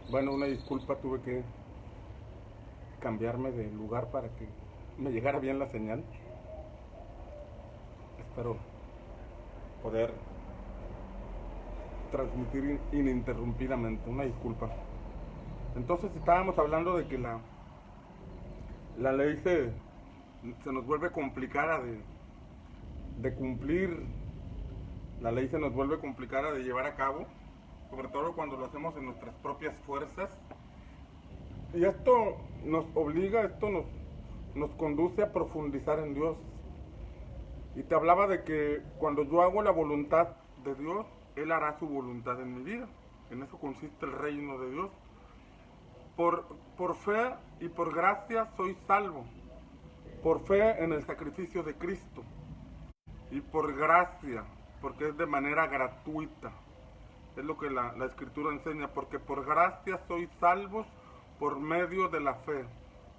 Bueno, una disculpa, tuve que cambiarme de lugar para que me llegara bien la señal. Espero poder transmitir ininterrumpidamente. Una disculpa. Entonces estábamos hablando de que la ley se nos vuelve complicada de cumplir. La ley se nos vuelve complicada de llevar a cabo, sobre todo cuando lo hacemos en nuestras propias fuerzas. Y esto nos obliga, nos conduce a profundizar en Dios. Y te hablaba de que cuando yo hago la voluntad de Dios, Él hará su voluntad en mi vida. En eso consiste el reino de Dios. Por fe y por gracia soy salvo. Por fe en el sacrificio de Cristo. Y por gracia, porque es de manera gratuita. Es lo que la Escritura enseña. Porque por gracia sois salvos por medio de la fe.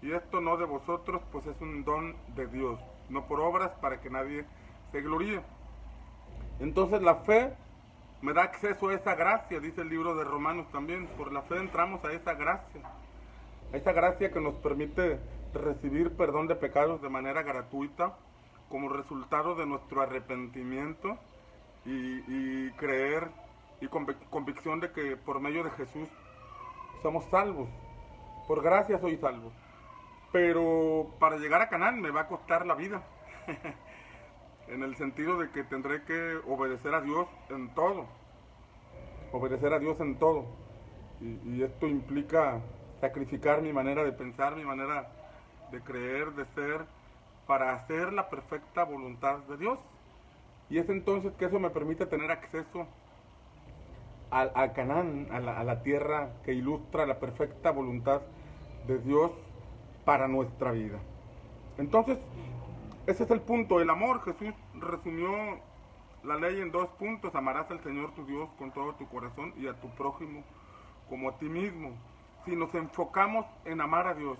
Y esto no de vosotros, pues es un don de Dios. No por obras para que nadie se gloríe. Entonces la fe me da acceso a esa gracia, dice el libro de Romanos también. Por la fe entramos a esa gracia. A esa gracia que nos permite recibir perdón de pecados de manera gratuita, como resultado de nuestro arrepentimiento y creer y convicción de que por medio de Jesús somos salvos. Por gracia soy salvo. Pero para llegar a Canaán me va a costar la vida. En el sentido de que tendré que obedecer a Dios en todo. Obedecer a Dios en todo. Y esto implica sacrificar mi manera de pensar, mi manera de creer, de ser, para hacer la perfecta voluntad de Dios. Y es entonces que eso me permite tener acceso a Canaán, a la tierra que ilustra la perfecta voluntad de Dios para nuestra vida. Entonces, ese es el punto, el amor. Jesús resumió la ley en 2 puntos: amarás al Señor tu Dios con todo tu corazón y a tu prójimo como a ti mismo. Si nos enfocamos en amar a Dios,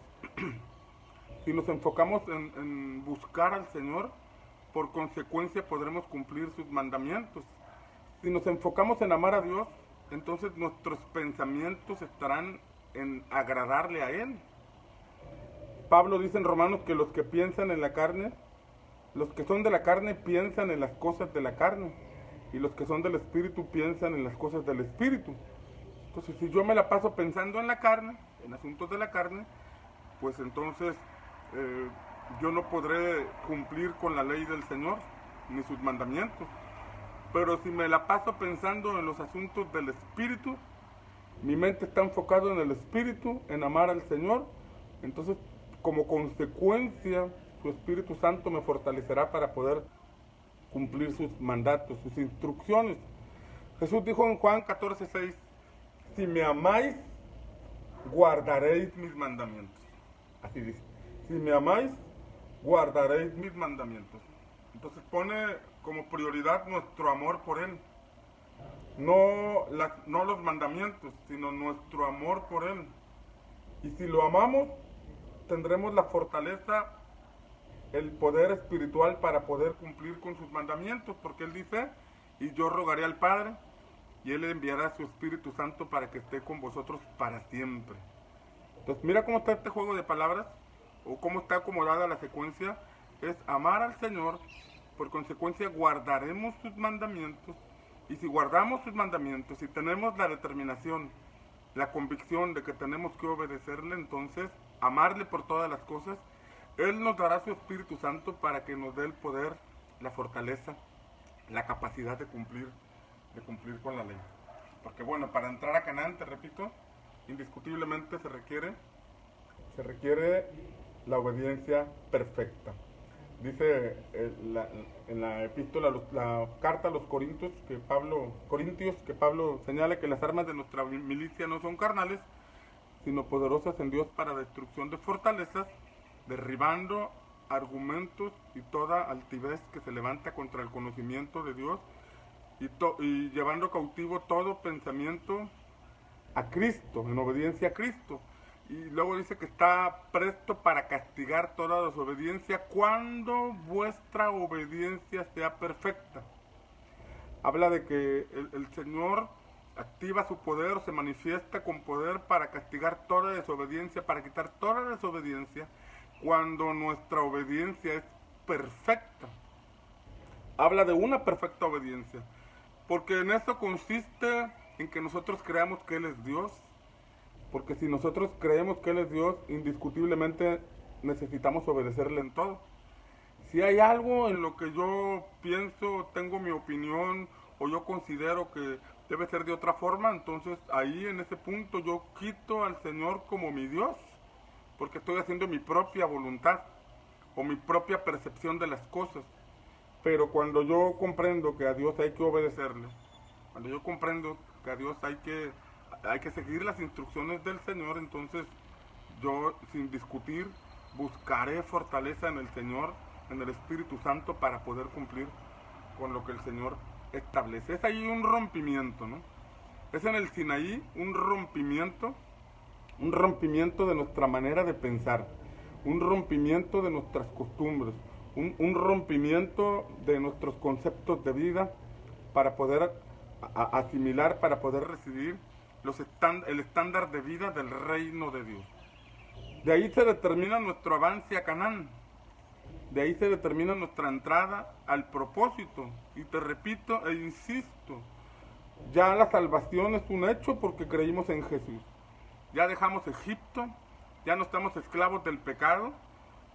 si nos enfocamos en buscar al Señor, por consecuencia podremos cumplir sus mandamientos. Si nos enfocamos en amar a Dios, entonces nuestros pensamientos estarán en agradarle a Él. Pablo dice en Romanos que los que piensan en la carne, los que son de la carne piensan en las cosas de la carne, y los que son del Espíritu piensan en las cosas del Espíritu. Entonces, si yo me la paso pensando en la carne, en asuntos de la carne, pues entonces yo no podré cumplir con la ley del Señor, ni sus mandamientos. Pero si me la paso pensando en los asuntos del Espíritu, mi mente está enfocada en el Espíritu, en amar al Señor, entonces como consecuencia su Espíritu Santo me fortalecerá para poder cumplir sus mandatos, sus instrucciones. Jesús dijo en Juan 14:6, si me amáis, guardaréis mis mandamientos. Así dice, si me amáis, guardaréis mis mandamientos. Entonces pone como prioridad nuestro amor por Él. No los mandamientos, sino nuestro amor por Él. Y si lo amamos, tendremos la fortaleza, el poder espiritual para poder cumplir con sus mandamientos, porque Él dice, y yo rogaré al Padre, y Él enviará su Espíritu Santo para que esté con vosotros para siempre. Entonces mira cómo está este juego de palabras, o cómo está acomodada la secuencia. Es amar al Señor, por consecuencia guardaremos sus mandamientos, y si guardamos sus mandamientos, si tenemos la determinación, la convicción de que tenemos que obedecerle, entonces amarle por todas las cosas, Él nos dará su Espíritu Santo para que nos dé el poder, la fortaleza, la capacidad de cumplir con la ley. Porque bueno, para entrar a Canaán, te repito, indiscutiblemente se requiere la obediencia perfecta. Dice en la epístola, la carta a los Corintios que Pablo señala que las armas de nuestra milicia no son carnales, sino poderosas en Dios para destrucción de fortalezas, derribando argumentos y toda altivez que se levanta contra el conocimiento de Dios, y llevando cautivo todo pensamiento a Cristo, en obediencia a Cristo. Y luego dice que está presto para castigar toda desobediencia cuando vuestra obediencia sea perfecta. habla de que el Señor activa su poder, se manifiesta con poder para castigar toda desobediencia, para quitar toda desobediencia, cuando nuestra obediencia es perfecta. Habla de una perfecta obediencia, porque en esto consiste en que nosotros creamos que Él es Dios, porque si nosotros creemos que Él es Dios, indiscutiblemente necesitamos obedecerle en todo. Si hay algo en lo que yo pienso, tengo mi opinión, o yo considero que debe ser de otra forma, entonces ahí en ese punto yo quito al Señor como mi Dios, porque estoy haciendo mi propia voluntad, o mi propia percepción de las cosas. Pero cuando yo comprendo que a Dios hay que obedecerle, cuando yo comprendo que a Dios hay que seguir las instrucciones del Señor, entonces yo, sin discutir, buscaré fortaleza en el Señor, en el Espíritu Santo, para poder cumplir con lo que el Señor establece. Es ahí un rompimiento, ¿no? Es en el Sinaí un rompimiento de nuestra manera de pensar, un rompimiento de nuestras costumbres, un rompimiento de nuestros conceptos de vida, para poder asimilar, para poder recibir el estándar de vida del reino de Dios. De ahí se determina nuestro avance a Canaán. De ahí se determina nuestra entrada al propósito. Y te repito e insisto, ya la salvación es un hecho porque creímos en Jesús. Ya dejamos Egipto, ya no estamos esclavos del pecado,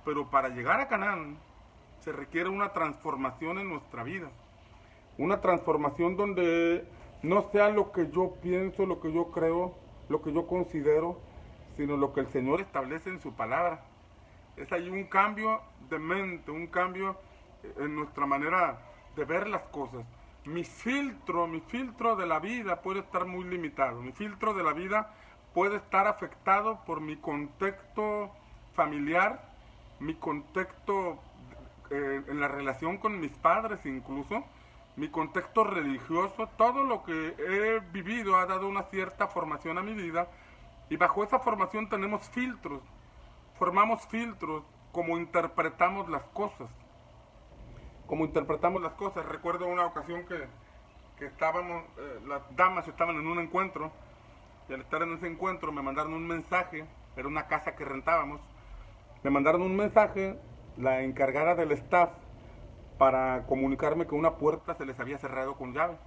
pero para llegar a Canaán se requiere una transformación en nuestra vida. Una transformación donde no sea lo que yo pienso, lo que yo creo, lo que yo considero, sino lo que el Señor establece en su palabra. Es ahí un cambio de mente, un cambio en nuestra manera de ver las cosas. Mi filtro de la vida puede estar muy limitado. Mi filtro de la vida puede estar afectado por mi contexto familiar, mi contexto en la relación con mis padres incluso, mi contexto religioso. Todo lo que he vivido ha dado una cierta formación a mi vida, y bajo esa formación tenemos filtros. Formamos filtros como interpretamos las cosas. Recuerdo una ocasión que estábamos, las damas estaban en un encuentro, y al estar en ese encuentro me mandaron un mensaje. Era una casa que rentábamos. Me mandaron un mensaje, la encargada del staff, para comunicarme que una puerta se les había cerrado con llave.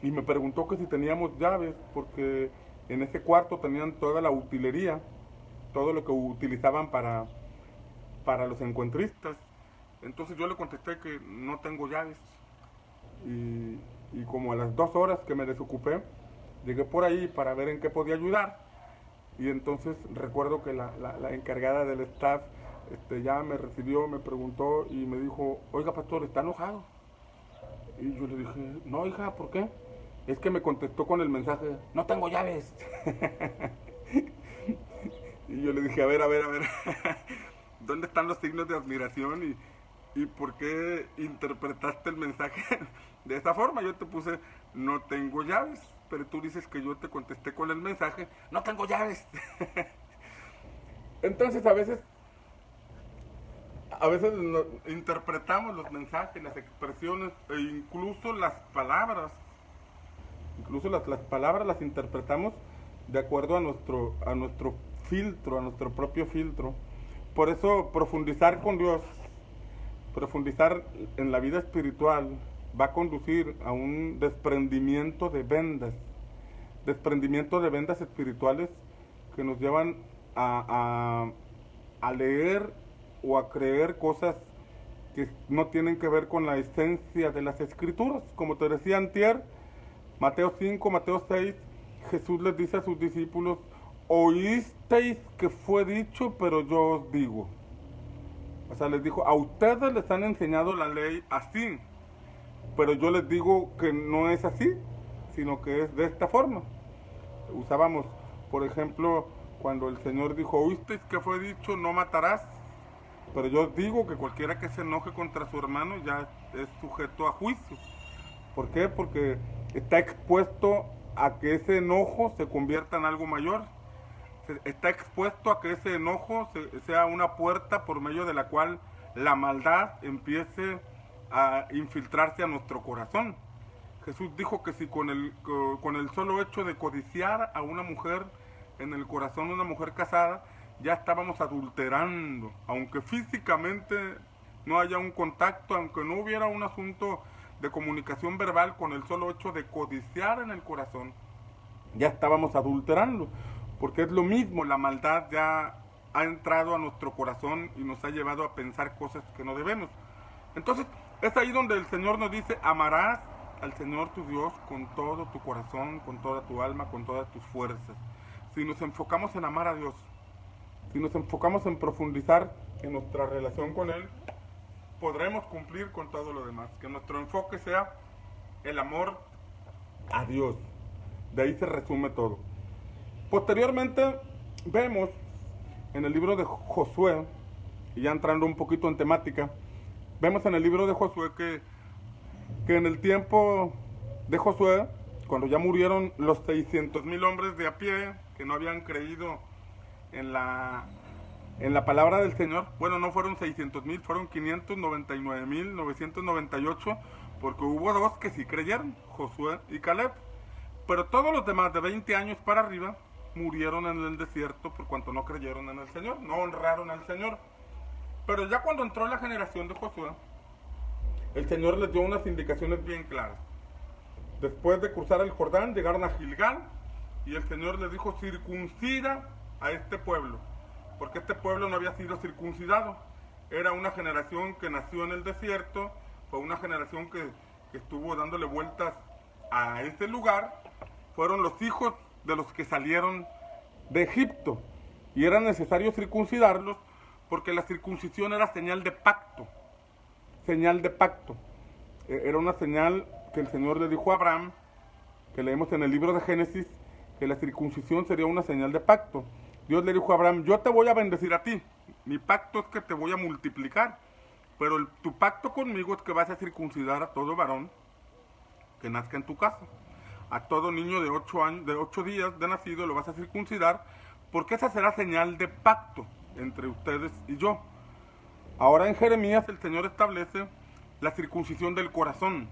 Y me preguntó que si teníamos llaves, porque en ese cuarto tenían toda la utilería, todo lo que utilizaban para los encuentristas. Entonces yo le contesté que no tengo llaves. Y como a las 2 horas que me desocupé, llegué por ahí para ver en qué podía ayudar. Y entonces recuerdo que la encargada del staff ya me recibió, me preguntó y me dijo: oiga, pastor, ¿está enojado? Y yo le dije: no, hija, ¿por qué? Es que me contestó con el mensaje: no tengo llaves. Y yo le dije: a ver, ¿dónde están los signos de admiración? ¿Y por qué interpretaste el mensaje de esa forma? Yo te puse: no tengo llaves, pero tú dices que yo te contesté con el mensaje: no tengo llaves. Entonces a veces interpretamos los mensajes, las expresiones, e incluso las palabras. Incluso las palabras las interpretamos de acuerdo a nuestro filtro, a nuestro propio filtro. Por eso profundizar con Dios, profundizar en la vida espiritual, va a conducir a un desprendimiento de vendas espirituales que nos llevan a leer o a creer cosas que no tienen que ver con la esencia de las Escrituras. Como te decía antier, Mateo 5, Mateo 6, Jesús les dice a sus discípulos: oísteis que fue dicho, pero yo os digo. O sea, les dijo: a ustedes les han enseñado la ley así, pero yo les digo que no es así, sino que es de esta forma. Usábamos, por ejemplo, cuando el Señor dijo: oísteis que fue dicho, no matarás, pero yo os digo que cualquiera que se enoje contra su hermano ya es sujeto a juicio. ¿Por qué? Porque está expuesto a que ese enojo se convierta en algo mayor. Está expuesto a que ese enojo sea una puerta por medio de la cual la maldad empiece a infiltrarse a nuestro corazón. Jesús dijo que si con el solo hecho de codiciar a una mujer en el corazón, una mujer casada, ya estábamos adulterando, aunque físicamente no haya un contacto, aunque no hubiera un asunto de comunicación verbal, con el solo hecho de codiciar en el corazón, ya estábamos adulterando, porque es lo mismo, la maldad ya ha entrado a nuestro corazón y nos ha llevado a pensar cosas que no debemos. Entonces, es ahí donde el Señor nos dice, amarás al Señor tu Dios con todo tu corazón, con toda tu alma, con todas tus fuerzas. Si nos enfocamos en amar a Dios, si nos enfocamos en profundizar en nuestra relación con Él, podremos cumplir con todo lo demás. Que nuestro enfoque sea el amor a Dios. De ahí se resume todo. Posteriormente vemos en el libro de Josué, y ya entrando un poquito en temática, vemos en el libro de Josué que en el tiempo de Josué, cuando ya murieron los 600,000 hombres de a pie que no habían creído en la palabra del Señor, bueno, no fueron 600,000, fueron 599,998, porque hubo dos que sí creyeron, Josué y Caleb, pero todos los demás de 20 años para arriba murieron en el desierto por cuanto no creyeron en el Señor, no honraron al Señor. Pero ya cuando entró la generación de Josué, el Señor les dio unas indicaciones bien claras. Después de cruzar el Jordán, llegaron a Gilgal y el Señor les dijo, circuncida a este pueblo, porque este pueblo no había sido circuncidado. Era una generación que nació en el desierto, fue una generación que estuvo dándole vueltas a ese lugar. Fueron los hijos de los que salieron de Egipto y era necesario circuncidarlos porque la circuncisión era señal de pacto. Señal de pacto. Era una señal que el Señor le dijo a Abraham, que leemos en el libro de Génesis, que la circuncisión sería una señal de pacto. Dios le dijo a Abraham, yo te voy a bendecir a ti, mi pacto es que te voy a multiplicar, pero tu pacto conmigo es que vas a circuncidar a todo varón que nazca en tu casa. A todo niño de 8 días de nacido lo vas a circuncidar, porque esa será señal de pacto entre ustedes y yo. Ahora en Jeremías el Señor establece la circuncisión del corazón.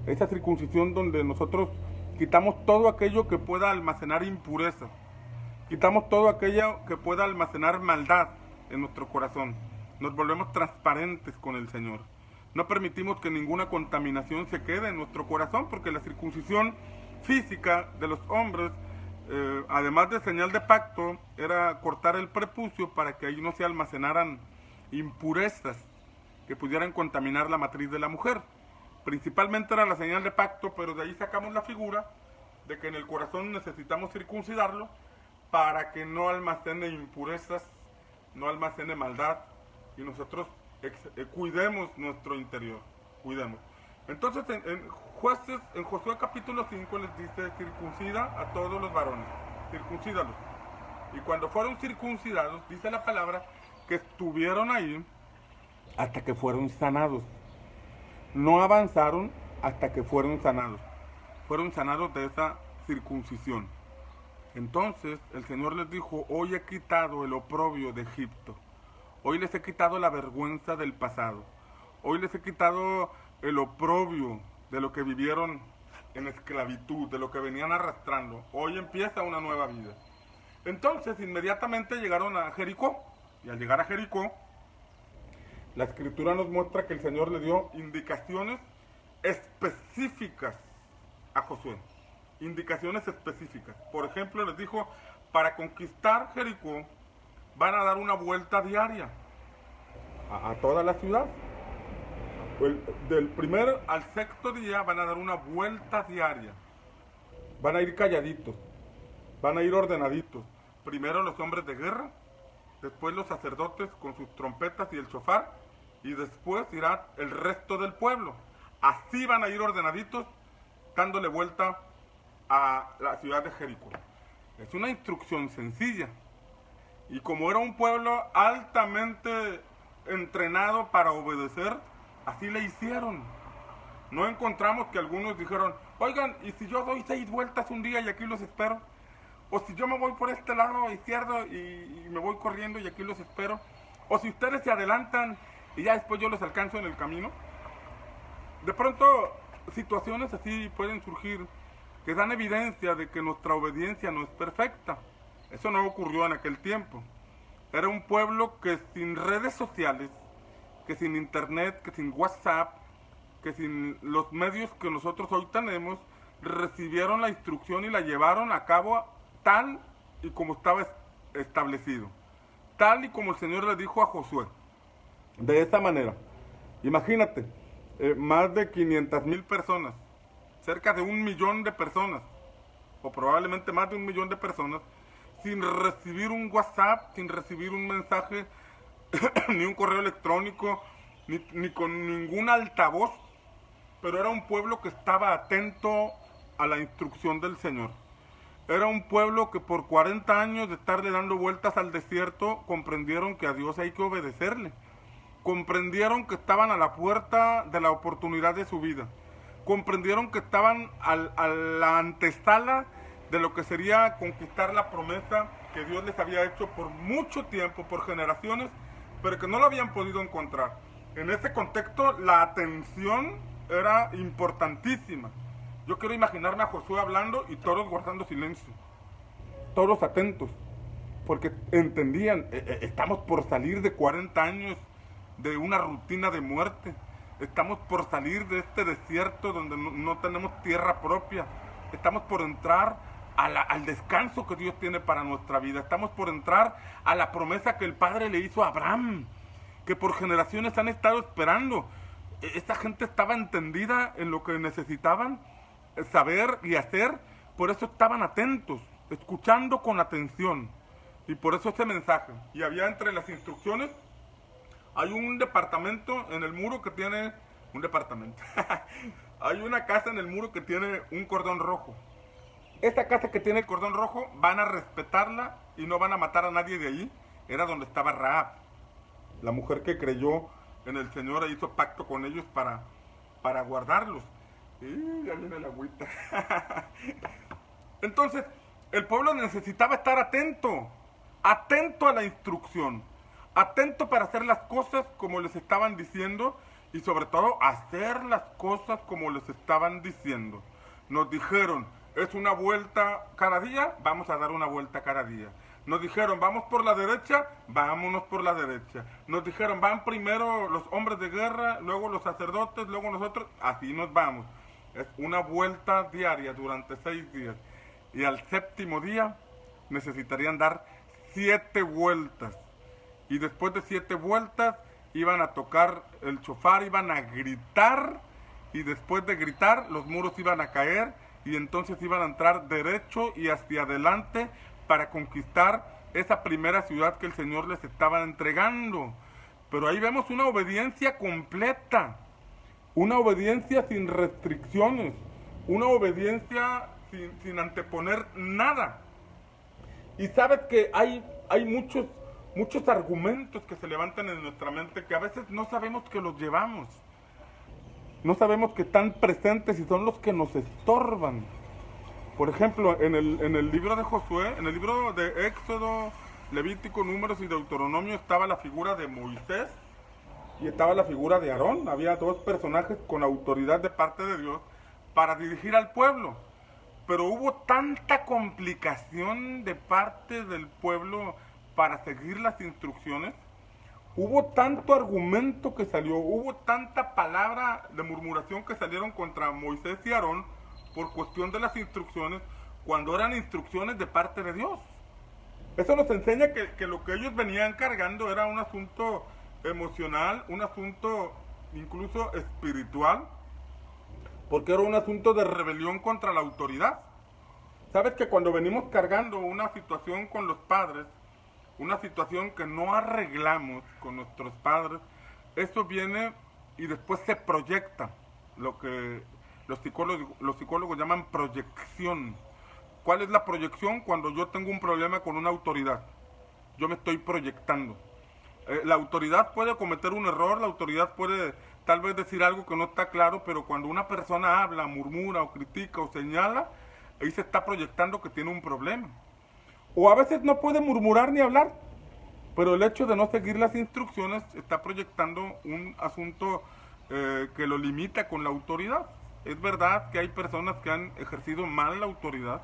Esa circuncisión donde nosotros quitamos todo aquello que pueda almacenar impureza. Quitamos todo aquello que pueda almacenar maldad en nuestro corazón. Nos volvemos transparentes con el Señor. No permitimos que ninguna contaminación se quede en nuestro corazón, porque la circuncisión física de los hombres, además de señal de pacto, era cortar el prepucio para que ahí no se almacenaran impurezas que pudieran contaminar la matriz de la mujer. Principalmente era la señal de pacto, pero de ahí sacamos la figura de que en el corazón necesitamos circuncidarlo para que no almacene impurezas, no almacene maldad, y nosotros cuidemos nuestro interior, cuidemos. Entonces en Josué capítulo 5 les dice, circuncida a todos los varones, circuncídalos. Y cuando fueron circuncidados, dice la palabra, que estuvieron ahí hasta que fueron sanados. No avanzaron hasta que fueron sanados. Fueron sanados de esa circuncisión. Entonces el Señor les dijo, hoy he quitado el oprobio de Egipto. Hoy les he quitado la vergüenza del pasado. Hoy les he quitado el oprobio de lo que vivieron en esclavitud, de lo que venían arrastrando. Hoy empieza una nueva vida. Entonces inmediatamente llegaron a Jericó. Y al llegar a Jericó, la Escritura nos muestra que el Señor le dio indicaciones específicas a Josué. Indicaciones específicas. Por ejemplo, les dijo, para conquistar Jericó, van a dar una vuelta diaria a toda la ciudad. Del primer al sexto día van a dar una vuelta diaria. Van a ir calladitos, van a ir ordenaditos. Primero los hombres de guerra, después los sacerdotes con sus trompetas y el shofar, y después irá el resto del pueblo. Así van a ir ordenaditos, dándole vuelta a la ciudad de Jericó. Es una instrucción sencilla. Y como era un pueblo altamente entrenado para obedecer, así le hicieron. No encontramos que algunos dijeron, oigan, ¿y si yo doy 6 vueltas un día y aquí los espero? O si yo me voy por este lado izquierdo y me voy corriendo y aquí los espero. O si ustedes se adelantan y ya después yo los alcanzo en el camino. De pronto situaciones así pueden surgir que dan evidencia de que nuestra obediencia no es perfecta. Eso no ocurrió en aquel tiempo. Era un pueblo que sin redes sociales, que sin internet, que sin WhatsApp, que sin los medios que nosotros hoy tenemos, recibieron la instrucción y la llevaron a cabo tal y como estaba establecido. Tal y como el Señor le dijo a Josué. De esa manera. Imagínate, más de 500,000 personas, cerca de 1,000,000 de personas, o probablemente más de 1,000,000 de personas, sin recibir un WhatsApp, sin recibir un mensaje, ni un correo electrónico, ni con ningún altavoz, pero era un pueblo que estaba atento a la instrucción del Señor. Era un pueblo que por 40 años de estarle dando vueltas al desierto, comprendieron que a Dios hay que obedecerle. Comprendieron que estaban a la puerta de la oportunidad de su vida. Comprendieron que estaban a la antesala de lo que sería conquistar la promesa que Dios les había hecho por mucho tiempo, por generaciones, pero que no lo habían podido encontrar. En ese contexto, la atención era importantísima. Yo quiero imaginarme a Josué hablando y todos guardando silencio. Todos atentos. Porque entendían, estamos por salir de 40 años de una rutina de muerte. Estamos por salir de este desierto donde no tenemos tierra propia. Estamos por entrar al descanso que Dios tiene para nuestra vida. Estamos por entrar a la promesa que el Padre le hizo a Abraham, que por generaciones han estado esperando. Esta gente estaba entendida en lo que necesitaban saber y hacer, por eso estaban atentos, escuchando con atención, y por eso ese mensaje. Y había entre las instrucciones, hay un departamento en el muro que tiene, un departamento, hay una casa en el muro que tiene un cordón rojo. Esta casa que tiene el cordón rojo, van a respetarla y no van a matar a nadie de allí. Era donde estaba Rahab, la mujer que creyó en el Señor e hizo pacto con ellos para guardarlos. Y ya viene la agüita. Entonces, el pueblo necesitaba estar atento, atento a la instrucción, atento para hacer las cosas como les estaban diciendo y sobre todo hacer las cosas como les estaban diciendo. Nos dijeron, es una vuelta cada día, vamos a dar una vuelta cada día. Nos dijeron, vamos por la derecha, vámonos por la derecha. Nos dijeron, van primero los hombres de guerra, luego los sacerdotes, luego nosotros, así nos vamos. Es una vuelta diaria durante 6 días. Y al 7º día necesitarían dar 7 vueltas. Y después de 7 vueltas iban a tocar el shofar, iban a gritar. Y después de gritar los muros iban a caer. Y entonces iban a entrar derecho y hacia adelante para conquistar esa primera ciudad que el Señor les estaba entregando. Pero ahí vemos una obediencia completa. Una obediencia sin restricciones, una obediencia sin anteponer nada. Y sabes que hay muchos argumentos que se levantan en nuestra mente que a veces no sabemos que los llevamos. No sabemos que están presentes y son los que nos estorban. Por ejemplo, en el libro de Josué, en el libro de Éxodo, Levítico, Números y Deuteronomio estaba la figura de Moisés y estaba la figura de Aarón. Había 2 personajes con autoridad de parte de Dios para dirigir al pueblo. Pero hubo tanta complicación de parte del pueblo para seguir las instrucciones. Hubo tanto argumento que salió, hubo tanta palabra de murmuración que salieron contra Moisés y Aarón por cuestión de las instrucciones, cuando eran instrucciones de parte de Dios. Eso nos enseña que lo que ellos venían cargando era un asunto emocional, un asunto incluso espiritual, porque era un asunto de rebelión contra la autoridad. Sabes que cuando venimos cargando una situación con los padres, una situación que no arreglamos con nuestros padres, eso viene y después se proyecta, lo que los psicólogos llaman proyección. ¿Cuál es la proyección? Cuando yo tengo un problema con una autoridad, yo me estoy proyectando. La autoridad puede cometer un error, la autoridad puede tal vez decir algo que no está claro, pero cuando una persona habla, murmura o critica o señala, ahí se está proyectando que tiene un problema. O a veces no puede murmurar ni hablar, pero el hecho de no seguir las instrucciones está proyectando un asunto que lo limita con la autoridad. Es verdad que hay personas que han ejercido mal la autoridad.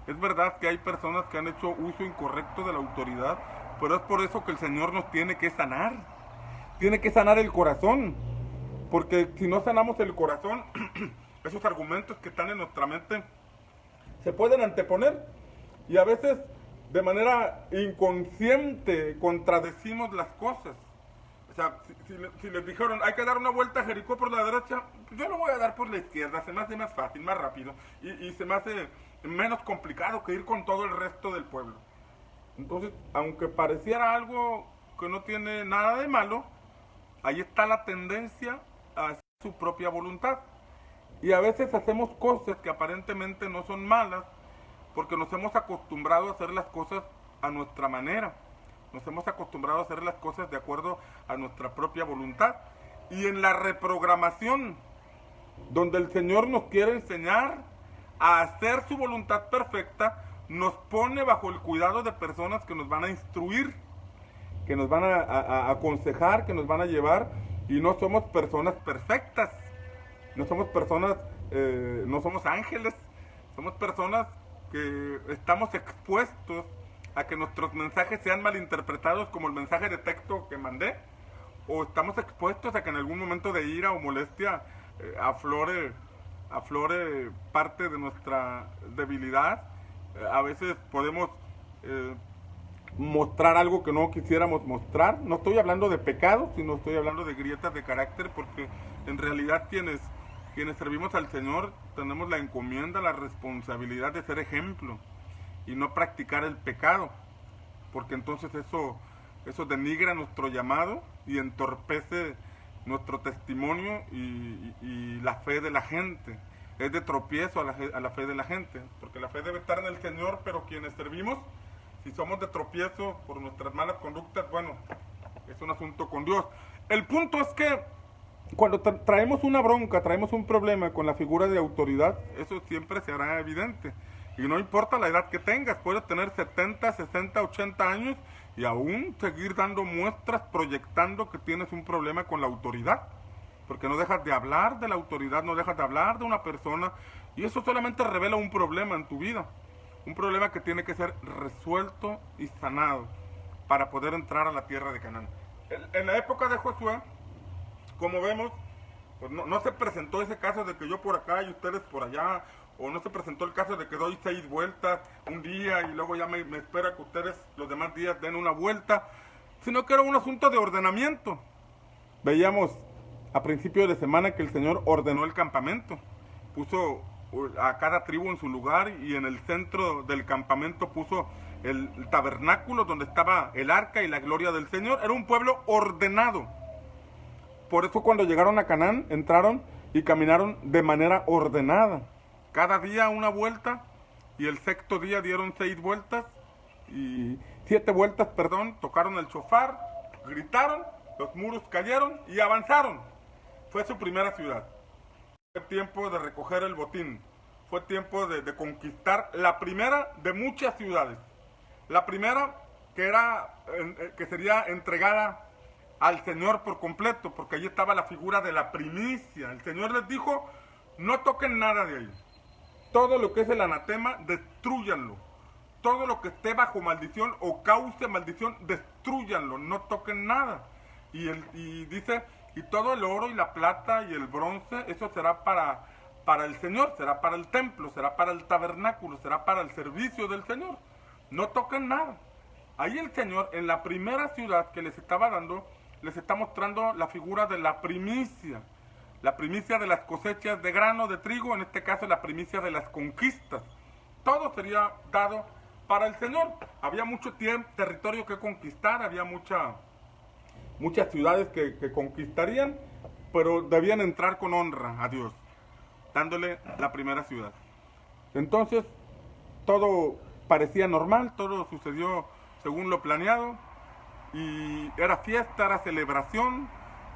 Es verdad que hay personas que han hecho uso incorrecto de la autoridad. Pero es por eso que el Señor nos tiene que sanar. Tiene que sanar el corazón. Porque si no sanamos el corazón, esos argumentos que están en nuestra mente se pueden anteponer. Y a veces de manera inconsciente contradecimos las cosas. O sea, si les dijeron, hay que dar una vuelta a Jericó por la derecha, yo lo voy a dar por la izquierda, se me hace más fácil, más rápido, y se me hace menos complicado que ir con todo el resto del pueblo. Entonces, aunque pareciera algo que no tiene nada de malo, ahí está la tendencia a su propia voluntad. Y a veces hacemos cosas que aparentemente no son malas, porque nos hemos acostumbrado a hacer las cosas a nuestra manera. Nos hemos acostumbrado a hacer las cosas de acuerdo a nuestra propia voluntad. Y en la reprogramación, donde el Señor nos quiere enseñar a hacer su voluntad perfecta, nos pone bajo el cuidado de personas que nos van a instruir, que nos van a aconsejar, que nos van a llevar. Y no somos personas perfectas. No somos personas, no somos ángeles. Somos personas que estamos expuestos a que nuestros mensajes sean malinterpretados como el mensaje de texto que mandé, o estamos expuestos a que en algún momento de ira o molestia aflore parte de nuestra debilidad. A veces podemos mostrar algo que no quisiéramos mostrar. No estoy hablando de pecado, sino estoy hablando de grietas de carácter, porque en realidad quienes servimos al Señor tenemos la encomienda, la responsabilidad de ser ejemplo y no practicar el pecado, porque entonces eso denigra nuestro llamado y entorpece nuestro testimonio y la fe de la gente. Es de tropiezo a la fe de la gente, porque la fe debe estar en el Señor, pero quienes servimos, si somos de tropiezo por nuestras malas conductas, bueno, es un asunto con Dios. El punto es que cuando traemos una bronca, traemos un problema con la figura de autoridad, eso siempre se hará evidente. Y no importa la edad que tengas, puedes tener 70, 60, 80 años y aún seguir dando muestras, proyectando que tienes un problema con la autoridad. Porque no dejas de hablar de la autoridad, no dejas de hablar de una persona, y eso solamente revela un problema en tu vida. Un problema que tiene que ser resuelto y sanado para poder entrar a la tierra de Canaán. En la época de Josué, como vemos, pues no se presentó ese caso de que yo por acá y ustedes por allá, o no se presentó el caso de que doy 6 vueltas un día y luego ya me espera que ustedes los demás días den una vuelta, sino que era un asunto de ordenamiento. Veíamos a principio de semana que el Señor ordenó el campamento, puso a cada tribu en su lugar, y en el centro del campamento puso el tabernáculo donde estaba el arca y la gloria del Señor. Era un pueblo ordenado. Por eso cuando llegaron a Canaán, entraron y caminaron de manera ordenada. Cada día una vuelta, y el sexto día dieron 6 vueltas, y 7 vueltas, tocaron el shofar, gritaron, los muros cayeron y avanzaron. Fue su primera ciudad. Fue tiempo de recoger el botín. Fue tiempo de conquistar la primera de muchas ciudades. La primera que sería entregada al Señor por completo, porque allí estaba la figura de la primicia. El Señor les dijo, no toquen nada de ahí. Todo lo que es el anatema, destrúyanlo. Todo lo que esté bajo maldición o cause maldición, destrúyanlo, no toquen nada. Y dice, y todo el oro y la plata y el bronce, eso será para el Señor, será para el templo, será para el tabernáculo, será para el servicio del Señor. No toquen nada. Ahí el Señor, en la primera ciudad que les estaba dando, les está mostrando la figura de la primicia de las cosechas de grano, de trigo, en este caso la primicia de las conquistas. Todo sería dado para el Señor. Había mucho territorio que conquistar, había muchas ciudades que conquistarían, pero debían entrar con honra a Dios, dándole la primera ciudad. Entonces, todo parecía normal, todo sucedió según lo planeado, y era fiesta, era celebración,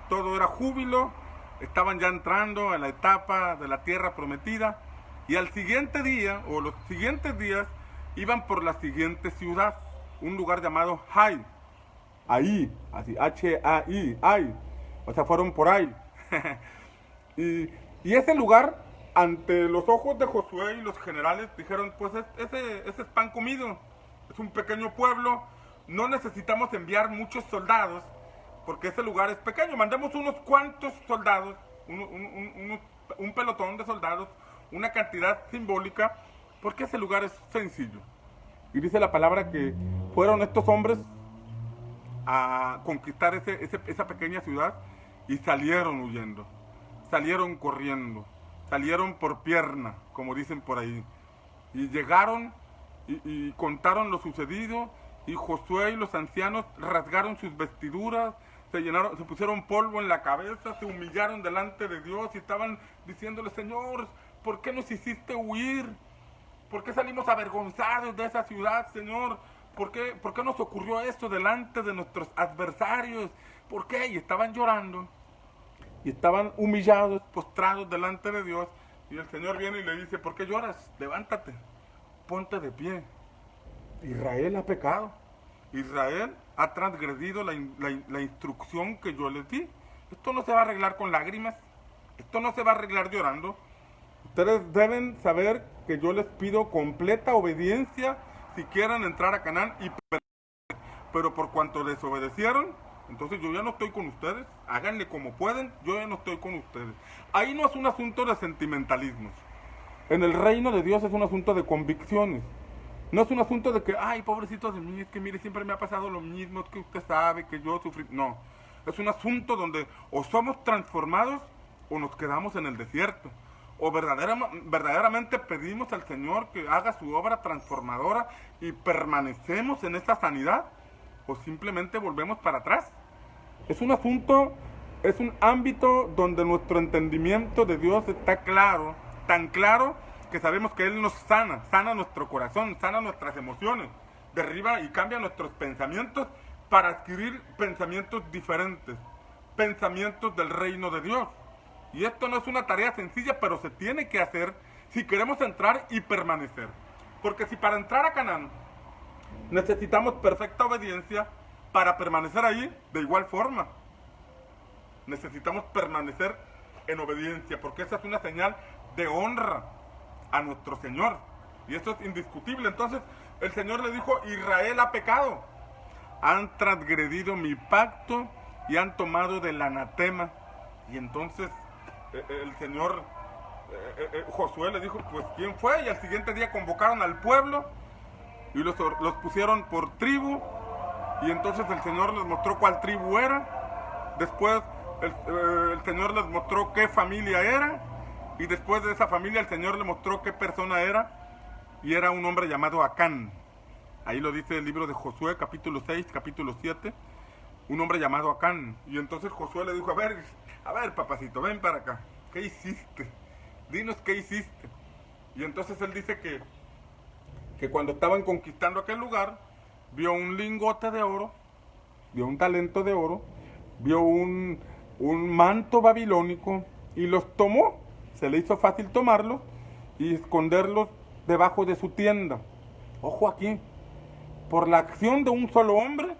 todo era júbilo. Estaban ya entrando a la etapa de la tierra prometida, y al siguiente día, o los siguientes días, iban por la siguiente ciudad, un lugar llamado Hai. Ahí, así, H-A-I, Ai. O sea, fueron por ahí. y ese lugar ante los ojos de Josué y los generales dijeron, pues ese es pan comido, es un pequeño pueblo, no necesitamos enviar muchos soldados, porque ese lugar es pequeño, mandemos unos cuantos soldados, un pelotón de soldados, una cantidad simbólica, porque ese lugar es sencillo. Y dice la palabra que fueron estos hombres a conquistar esa pequeña ciudad y salieron huyendo, salieron corriendo, salieron por pierna, como dicen por ahí. Y llegaron y contaron lo sucedido, y Josué y los ancianos rasgaron sus vestiduras, se pusieron polvo en la cabeza, se humillaron delante de Dios y estaban diciéndole, Señor, ¿por qué nos hiciste huir? ¿Por qué salimos avergonzados de esa ciudad, Señor? ¿Por qué nos ocurrió esto delante de nuestros adversarios? ¿Por qué? Y estaban llorando. Y estaban humillados, postrados delante de Dios. Y el Señor viene y le dice, ¿por qué lloras? Levántate, ponte de pie. Israel ha pecado. Israel ha transgredido la instrucción que yo les di. Esto no se va a arreglar con lágrimas. Esto no se va a arreglar llorando. Ustedes deben saber que yo les pido completa obediencia si quieren entrar a Canaán, pero por cuanto desobedecieron, entonces yo ya no estoy con ustedes. Háganle como pueden, yo ya no estoy con ustedes. Ahí no es un asunto de sentimentalismos. En el reino de Dios es un asunto de convicciones. No es un asunto de que, ay, pobrecito de mí, es que mire, siempre me ha pasado lo mismo, es que usted sabe que yo sufrí. No, es un asunto donde o somos transformados o nos quedamos en el desierto. O verdaderamente pedimos al Señor que haga su obra transformadora y permanecemos en esta sanidad, o simplemente volvemos para atrás. Es un asunto, es un ámbito donde nuestro entendimiento de Dios está claro, tan claro que sabemos que Él nos sana nuestro corazón, sana nuestras emociones, derriba y cambia nuestros pensamientos para adquirir pensamientos diferentes, pensamientos del reino de Dios. Y esto no es una tarea sencilla, pero se tiene que hacer si queremos entrar y permanecer. Porque si para entrar a Canaán necesitamos perfecta obediencia, para permanecer ahí, de igual forma, necesitamos permanecer en obediencia, porque esa es una señal de honra a nuestro Señor. Y eso es indiscutible. Entonces, el Señor le dijo, Israel ha pecado. Han transgredido mi pacto y han tomado del anatema. Y entonces el Señor, Josué le dijo, pues ¿quién fue? Y al siguiente día convocaron al pueblo y los pusieron por tribu, y entonces el Señor les mostró cuál tribu era. Después el Señor les mostró qué familia era, y después de esa familia el Señor les mostró qué persona era, y era un hombre llamado Acán. Ahí lo dice el libro de Josué, capítulo 6, capítulo 7, un hombre llamado Acán. Y entonces Josué le dijo, a ver, papacito, ven para acá. ¿Qué hiciste? Dinos qué hiciste. Y entonces él dice que cuando estaban conquistando aquel lugar, vio un lingote de oro, vio un talento de oro, vio un manto babilónico y los tomó. Se le hizo fácil tomarlos y esconderlos debajo de su tienda. Ojo aquí, por la acción de un solo hombre,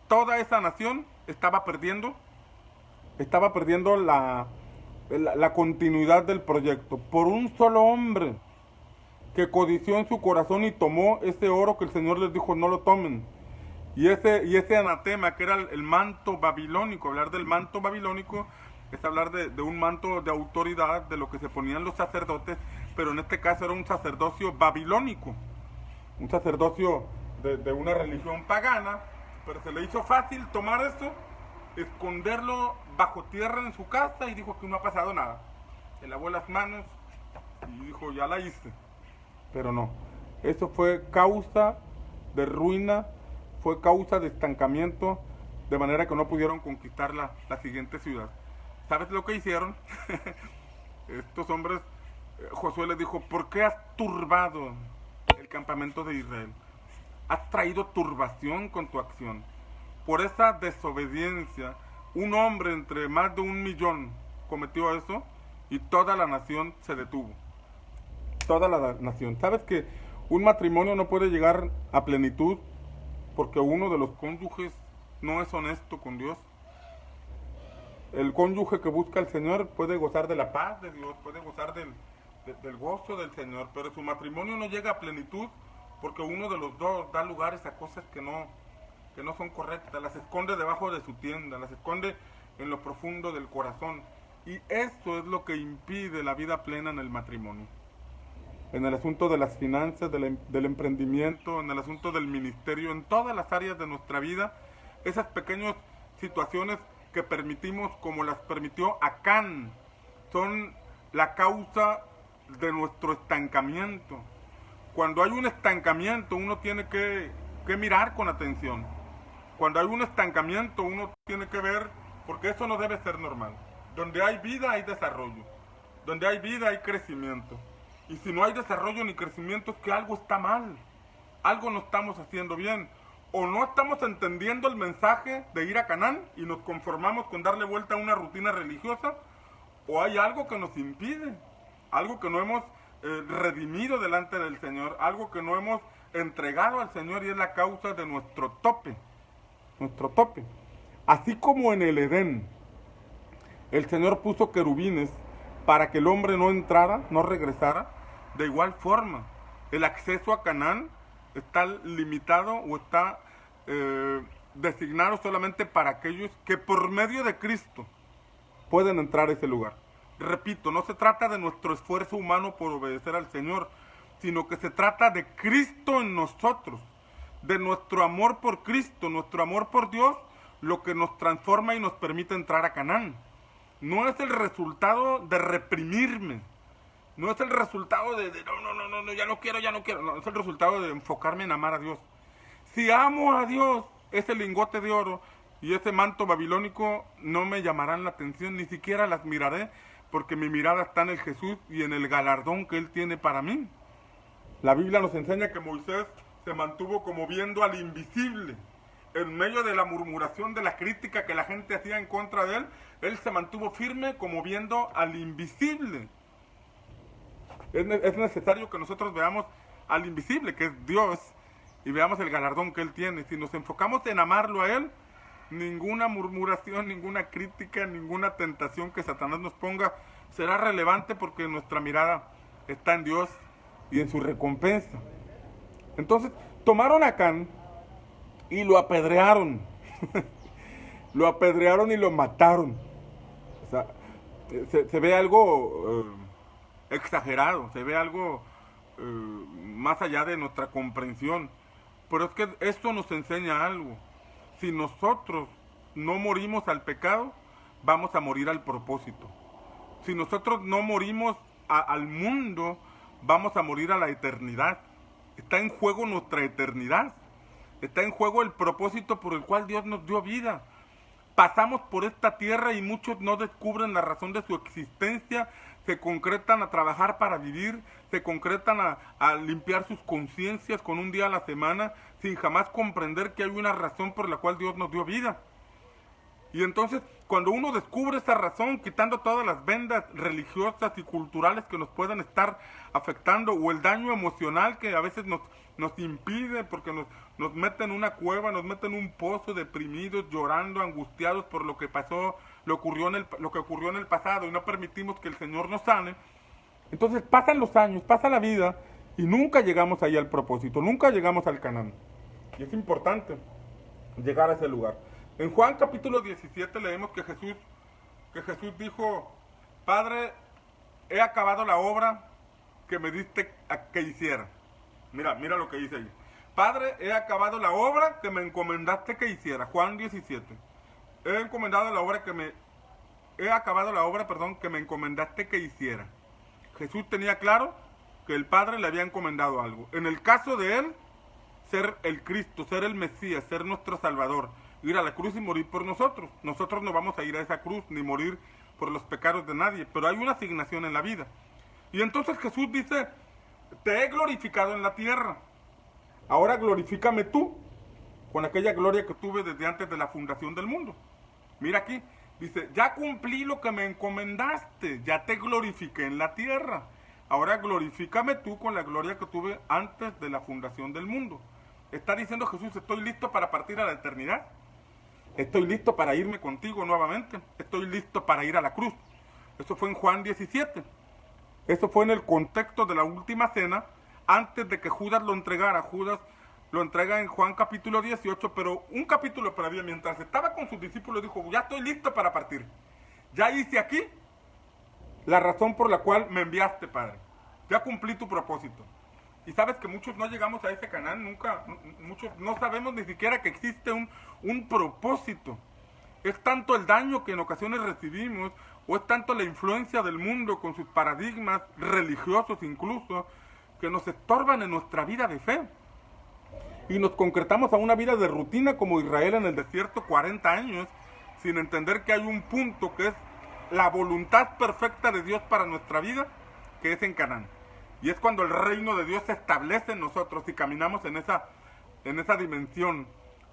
toda esa nación estaba perdiendo la continuidad del proyecto. Por un solo hombre que codició en su corazón y tomó ese oro que el Señor les dijo no lo tomen. Y ese anatema que era el manto babilónico. Hablar del manto babilónico es hablar de un manto de autoridad, de lo que se ponían los sacerdotes, pero en este caso era un sacerdocio babilónico, un sacerdocio de una religión pagana, pero se le hizo fácil tomar eso, esconderlo bajo tierra en su casa, y dijo que no ha pasado nada. Se lavó las manos y dijo, ya la hice. Pero no, eso fue causa de ruina, fue causa de estancamiento, de manera que no pudieron conquistar la siguiente ciudad. ¿Sabes lo que hicieron? Estos hombres, Josué les dijo, ¿por qué has turbado el campamento de Israel? Has traído turbación con tu acción. Por esa desobediencia, un hombre entre más de 1,000,000 cometió eso, y toda la nación se detuvo. Toda la nación. ¿Sabes que un matrimonio no puede llegar a plenitud porque uno de los cónyuges no es honesto con Dios? El cónyuge que busca al Señor puede gozar de la paz de Dios, puede gozar del gozo del Señor, pero su matrimonio no llega a plenitud porque uno de los dos da lugares a cosas que no son correctas, las esconde debajo de su tienda, las esconde en lo profundo del corazón. Y eso es lo que impide la vida plena en el matrimonio. En el asunto de las finanzas, del emprendimiento, en el asunto del ministerio, en todas las áreas de nuestra vida, esas pequeñas situaciones que permitimos, como las permitió Acán, son la causa de nuestro estancamiento. Cuando hay un estancamiento, uno tiene que mirar con atención. Cuando hay un estancamiento, uno tiene que ver, porque eso no debe ser normal. Donde hay vida hay desarrollo. Donde hay vida hay crecimiento. Y si no hay desarrollo ni crecimiento, es que algo está mal. Algo no estamos haciendo bien. O no estamos entendiendo el mensaje de ir a Canaán y nos conformamos con darle vuelta a una rutina religiosa, o hay algo que nos impide, algo que no hemos redimido delante del Señor, algo que no hemos entregado al Señor, y es la causa de nuestro tope. Nuestro tope. Así como en el Edén, el Señor puso querubines para que el hombre no entrara, no regresara, de igual forma, el acceso a Canaán está limitado o está designado solamente para aquellos que por medio de Cristo pueden entrar a ese lugar. Repito, no se trata de nuestro esfuerzo humano por obedecer al Señor, sino que se trata de Cristo en nosotros, de nuestro amor por Cristo, nuestro amor por Dios, lo que nos transforma y nos permite entrar a Canaán. No es el resultado de reprimirme, no es el resultado de no, ya no quiero, no, es el resultado de enfocarme en amar a Dios. Si amo a Dios, ese lingote de oro y ese manto babilónico no me llamarán la atención, ni siquiera las miraré, porque mi mirada está en el Jesús y en el galardón que Él tiene para mí. La Biblia nos enseña que Moisés se mantuvo como viendo al invisible. En medio de la murmuración, de la crítica que la gente hacía en contra de él se mantuvo firme como viendo al invisible. Es necesario que nosotros veamos al invisible, que es Dios, y veamos el galardón que Él tiene. Si nos enfocamos en amarlo a Él, ninguna murmuración, ninguna crítica, ninguna tentación que Satanás nos ponga será relevante, porque nuestra mirada está en Dios y en su recompensa. Entonces, tomaron a Acán y lo apedrearon. Lo apedrearon y lo mataron. O sea, se ve algo exagerado, se ve algo más allá de nuestra comprensión. Pero es que esto nos enseña algo. Si nosotros no morimos al pecado, vamos a morir al propósito. Si nosotros no morimos al mundo, vamos a morir a la eternidad. Está en juego nuestra eternidad. Está en juego el propósito por el cual Dios nos dio vida. Pasamos por esta tierra y muchos no descubren la razón de su existencia, se concretan a trabajar para vivir, se concretan a limpiar sus conciencias con un día a la semana, sin jamás comprender que hay una razón por la cual Dios nos dio vida. Y entonces, cuando uno descubre esa razón, quitando todas las vendas religiosas y culturales que nos puedan estar afectando, o el daño emocional que a veces nos impide, porque nos mete en una cueva, nos mete en un pozo, deprimidos, llorando, angustiados por lo que pasó, lo que ocurrió en el pasado, y no permitimos que el Señor nos sane. Entonces pasan los años, pasa la vida, y nunca llegamos ahí al propósito, nunca llegamos al Canaán. Y es importante llegar a ese lugar. En Juan capítulo 17 leemos que Jesús dijo: Padre, he acabado la obra que me diste a que hiciera. Mira lo que dice ahí. Padre, he acabado la obra que me encomendaste que hiciera. Juan 17. He acabado la obra, que me encomendaste que hiciera. Jesús tenía claro que el Padre le había encomendado algo. En el caso de él, ser el Cristo, ser el Mesías, ser nuestro Salvador, ir a la cruz y morir por nosotros. Nosotros no vamos a ir a esa cruz ni morir por los pecados de nadie, pero hay una asignación en la vida. Y entonces Jesús dice: te he glorificado en la tierra, ahora glorifícame tú con aquella gloria que tuve desde antes de la fundación del mundo. Mira aquí, dice: ya cumplí lo que me encomendaste, ya te glorifiqué en la tierra, ahora glorifícame tú con la gloria que tuve antes de la fundación del mundo. Está diciendo Jesús: estoy listo para partir a la eternidad, estoy listo para irme contigo nuevamente, estoy listo para ir a la cruz. Eso fue en Juan 17. Eso fue en el contexto de la última cena, antes de que Judas lo entregara. Judas lo entrega en Juan capítulo 18, pero un capítulo previo, mientras estaba con sus discípulos, dijo, ya estoy listo para partir. Ya hice aquí la razón por la cual me enviaste, Padre. Ya cumplí tu propósito. Y sabes que muchos no llegamos a ese Canaán, nunca, muchos no sabemos ni siquiera que existe un propósito. Es tanto el daño que en ocasiones recibimos, o es tanto la influencia del mundo con sus paradigmas religiosos incluso, que nos estorban en nuestra vida de fe. Y nos concretamos a una vida de rutina como Israel en el desierto 40 años, sin entender que hay un punto que es la voluntad perfecta de Dios para nuestra vida, que es en Canaán. Y es cuando el reino de Dios se establece en nosotros y caminamos en esa dimensión,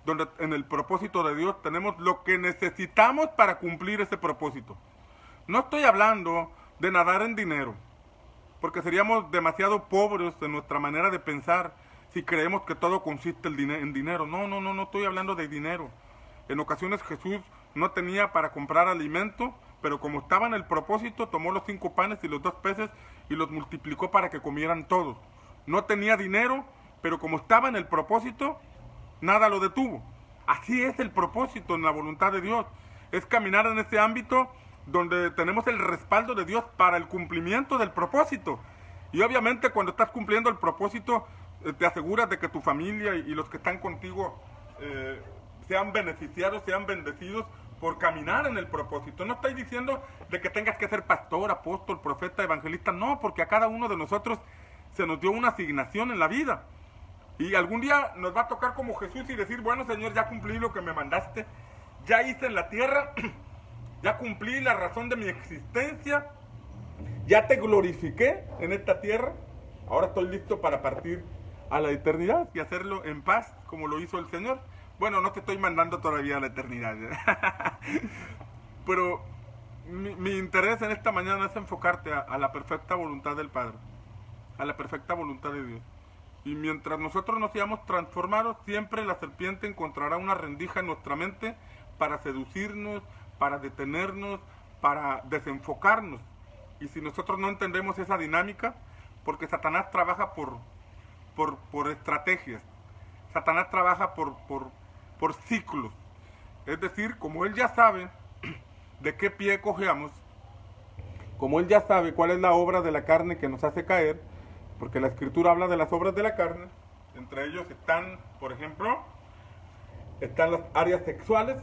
donde en el propósito de Dios tenemos lo que necesitamos para cumplir ese propósito. No estoy hablando de nadar en dinero, porque seríamos demasiado pobres en nuestra manera de pensar si creemos que todo consiste en dinero. No estoy hablando de dinero. En ocasiones Jesús no tenía para comprar alimento, pero como estaba en el propósito, tomó los 5 panes y los 2 peces y los multiplicó para que comieran todos. No tenía dinero, pero como estaba en el propósito, nada lo detuvo. Así es el propósito en la voluntad de Dios. Es caminar en ese ámbito donde tenemos el respaldo de Dios para el cumplimiento del propósito. Y obviamente cuando estás cumpliendo el propósito, te aseguras de que tu familia y los que están contigo sean beneficiados, sean bendecidos por caminar en el propósito. No estoy diciendo de que tengas que ser pastor, apóstol, profeta, evangelista, no, porque a cada uno de nosotros se nos dio una asignación en la vida. Y algún día nos va a tocar como Jesús y decir, bueno, Señor, ya cumplí lo que me mandaste, ya hice en la tierra, ya cumplí la razón de mi existencia, ya te glorifiqué en esta tierra, ahora estoy listo para partir a la eternidad y hacerlo en paz como lo hizo el Señor. Bueno, no te estoy mandando todavía a la eternidad, pero mi interés en esta mañana es enfocarte a la perfecta voluntad del Padre, a la perfecta voluntad de Dios. Y mientras nosotros nos seamos transformados, siempre la serpiente encontrará una rendija en nuestra mente para seducirnos, para detenernos, para desenfocarnos. Y si nosotros no entendemos esa dinámica, porque Satanás trabaja por estrategias, Satanás trabaja por ciclos. Es decir, como él ya sabe de qué pie cojeamos, como él ya sabe cuál es la obra de la carne que nos hace caer, porque la Escritura habla de las obras de la carne, entre ellos están, por ejemplo, están las áreas sexuales,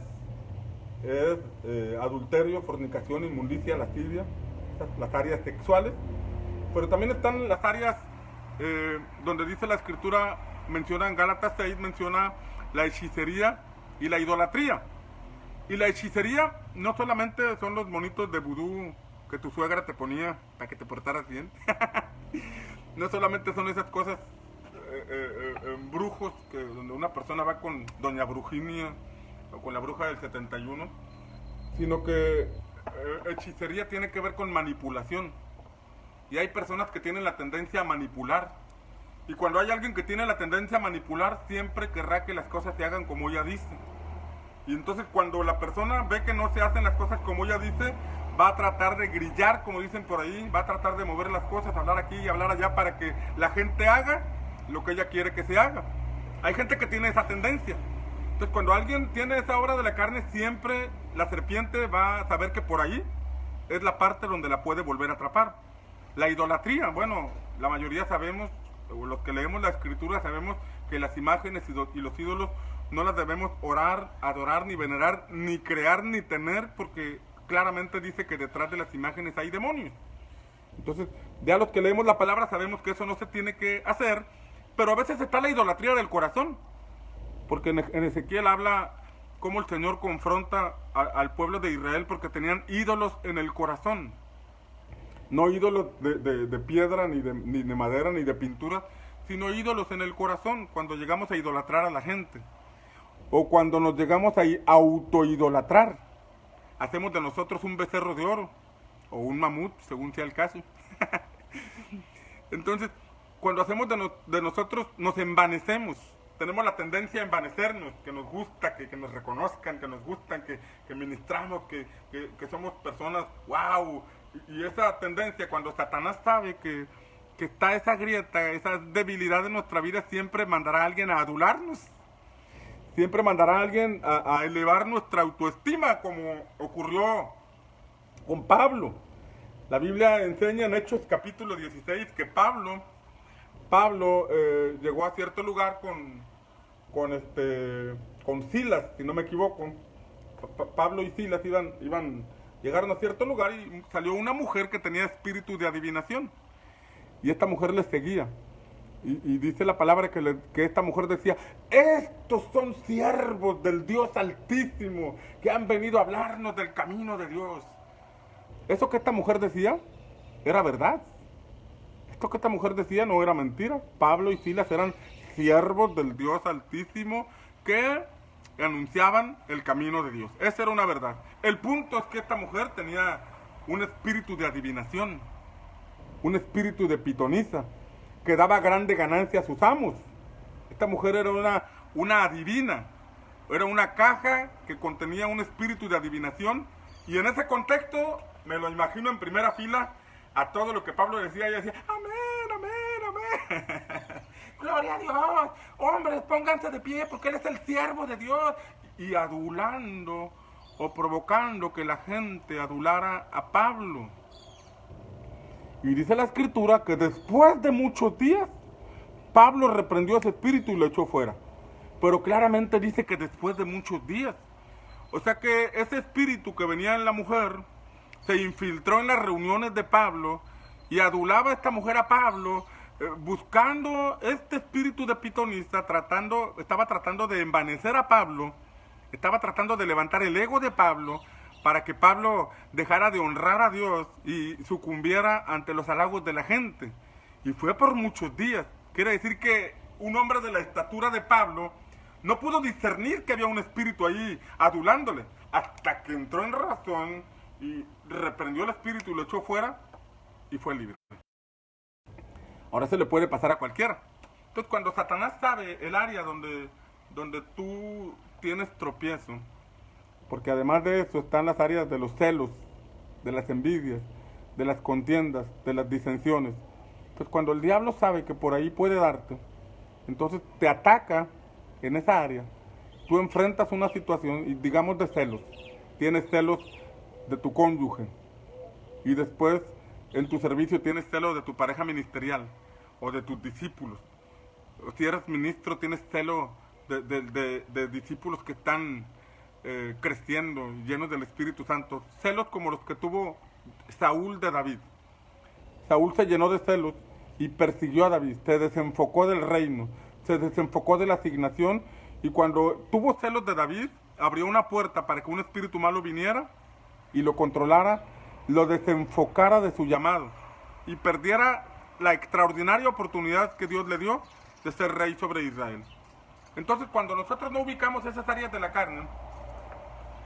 adulterio, fornicación, inmundicia, lascivia, las áreas sexuales, pero también están las áreas donde dice la Escritura, menciona en Gálatas 6, menciona la hechicería y la idolatría. Y la hechicería no solamente son los monitos de vudú que tu suegra te ponía para que te portaras bien. No solamente son esas cosas, brujos, donde una persona va con Doña Brujinia o con la bruja del 71, sino que hechicería tiene que ver con manipulación. Y hay personas que tienen la tendencia a manipular. Y cuando hay alguien que tiene la tendencia a manipular, siempre querrá que las cosas se hagan como ella dice. Y entonces cuando la persona ve que no se hacen las cosas como ella dice, va a tratar de grillar, como dicen por ahí, va a tratar de mover las cosas, hablar aquí y hablar allá para que la gente haga lo que ella quiere que se haga. Hay gente que tiene esa tendencia. Entonces cuando alguien tiene esa obra de la carne, siempre la serpiente va a saber que por ahí es la parte donde la puede volver a atrapar. La idolatría, bueno, la mayoría sabemos, o los que leemos la Escritura sabemos que las imágenes y los ídolos no las debemos orar, adorar, ni venerar, ni crear, ni tener, porque claramente dice que detrás de las imágenes hay demonios. Entonces, ya los que leemos la palabra sabemos que eso no se tiene que hacer, pero a veces está la idolatría del corazón, porque en Ezequiel habla cómo el Señor confronta al pueblo de Israel porque tenían ídolos en el corazón. No ídolos de piedra, ni de madera, ni de pintura, sino ídolos en el corazón, cuando llegamos a idolatrar a la gente. O cuando nos llegamos a autoidolatrar. Hacemos de nosotros un becerro de oro, o un mamut, según sea el caso. Entonces, cuando hacemos de nosotros, nos envanecemos. Tenemos la tendencia a envanecernos, que nos gusta, que nos reconozcan, que nos gustan, que ministramos, que somos personas, wow, Y esa tendencia, cuando Satanás sabe que está esa grieta, esa debilidad en nuestra vida, siempre mandará a alguien a adularnos. Siempre mandará a alguien a elevar nuestra autoestima, como ocurrió con Pablo. La Biblia enseña en Hechos capítulo 16 que Pablo llegó a cierto lugar con Silas, si no me equivoco. Pablo y Silas llegaron a cierto lugar y salió una mujer que tenía espíritu de adivinación. Y esta mujer les seguía. Y dice la palabra que esta mujer decía: estos son siervos del Dios Altísimo que han venido a hablarnos del camino de Dios. Eso que esta mujer decía era verdad. Esto que esta mujer decía no era mentira. Pablo y Silas eran siervos del Dios Altísimo que anunciaban el camino de Dios. Esa era una verdad. El punto es que esta mujer tenía un espíritu de adivinación, un espíritu de pitonisa, que daba grande ganancia a sus amos. Esta mujer era una adivina, era una caja que contenía un espíritu de adivinación, y en ese contexto me lo imagino en primera fila a todo lo que Pablo decía. Ella decía: amén, amén, amén. Gloria a Dios, hombres, pónganse de pie porque Él es el siervo de Dios. Y adulando o provocando que la gente adulara a Pablo. Y dice la escritura que después de muchos días, Pablo reprendió ese espíritu y lo echó fuera. Pero claramente dice que después de muchos días. O sea que ese espíritu que venía en la mujer se infiltró en las reuniones de Pablo y adulaba a esta mujer a Pablo, buscando este espíritu de pitonista, estaba tratando de envanecer a Pablo, estaba tratando de levantar el ego de Pablo, para que Pablo dejara de honrar a Dios y sucumbiera ante los halagos de la gente. Y fue por muchos días. Quiere decir que un hombre de la estatura de Pablo no pudo discernir que había un espíritu ahí adulándole, hasta que entró en razón y reprendió el espíritu y lo echó fuera y fue libre. Ahora se le puede pasar a cualquiera. Entonces, cuando Satanás sabe el área donde tú tienes tropiezo, porque además de eso están las áreas de los celos, de las envidias, de las contiendas, de las disensiones. Entonces, cuando el diablo sabe que por ahí puede darte, entonces te ataca en esa área. Tú enfrentas una situación, y digamos, de celos. Tienes celos de tu cónyuge, y después en tu servicio tienes celos de tu pareja ministerial o de tus discípulos. O si eres ministro, tienes celos de discípulos que están creciendo, llenos del Espíritu Santo. Celos como los que tuvo Saúl de David. Saúl se llenó de celos y persiguió a David, se desenfocó del reino, se desenfocó de la asignación, y cuando tuvo celos de David, abrió una puerta para que un espíritu malo viniera y lo controlara, lo desenfocara de su llamado y perdiera la extraordinaria oportunidad que Dios le dio de ser rey sobre Israel. Entonces, cuando nosotros no ubicamos esas áreas de la carne,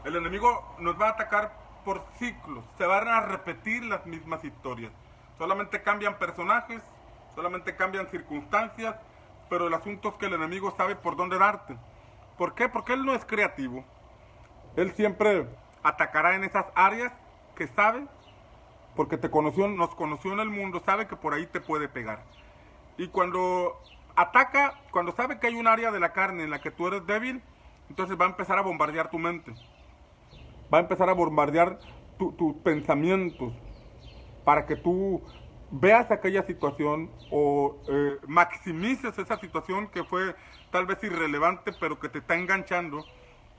el enemigo nos va a atacar por ciclos, se van a repetir las mismas historias. Solamente cambian personajes, solamente cambian circunstancias, pero el asunto es que el enemigo sabe por dónde darte. ¿Por qué? Porque él no es creativo. Él siempre atacará en esas áreas que sabe, porque nos conoció en el mundo, sabe que por ahí te puede pegar. Y cuando ataca, cuando sabe que hay un área de la carne en la que tú eres débil, entonces va a empezar a bombardear tu mente. Va a empezar a bombardear tus pensamientos para que tú veas aquella situación o maximices esa situación que fue tal vez irrelevante, pero que te está enganchando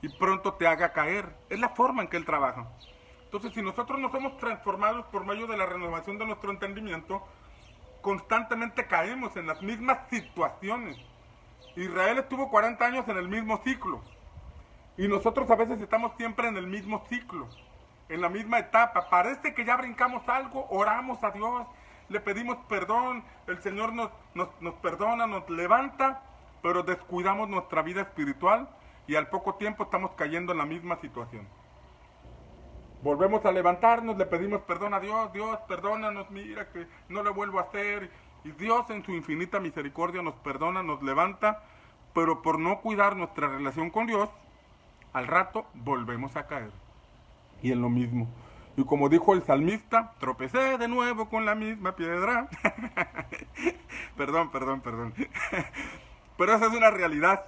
y pronto te haga caer. Es la forma en que él trabaja. Entonces, si nosotros no somos transformados por medio de la renovación de nuestro entendimiento, constantemente caemos en las mismas situaciones. Israel estuvo 40 años en el mismo ciclo. Y nosotros a veces estamos siempre en el mismo ciclo, en la misma etapa. Parece que ya brincamos algo, oramos a Dios, le pedimos perdón, el Señor nos perdona, nos levanta, pero descuidamos nuestra vida espiritual y al poco tiempo estamos cayendo en la misma situación. Volvemos a levantarnos, le pedimos perdón a Dios, Dios, perdónanos, mira que no lo vuelvo a hacer. Y Dios en su infinita misericordia nos perdona, nos levanta, pero por no cuidar nuestra relación con Dios, al rato volvemos a caer. Y en lo mismo. Y como dijo el salmista, tropecé de nuevo con la misma piedra. Perdón. Pero esa es una realidad.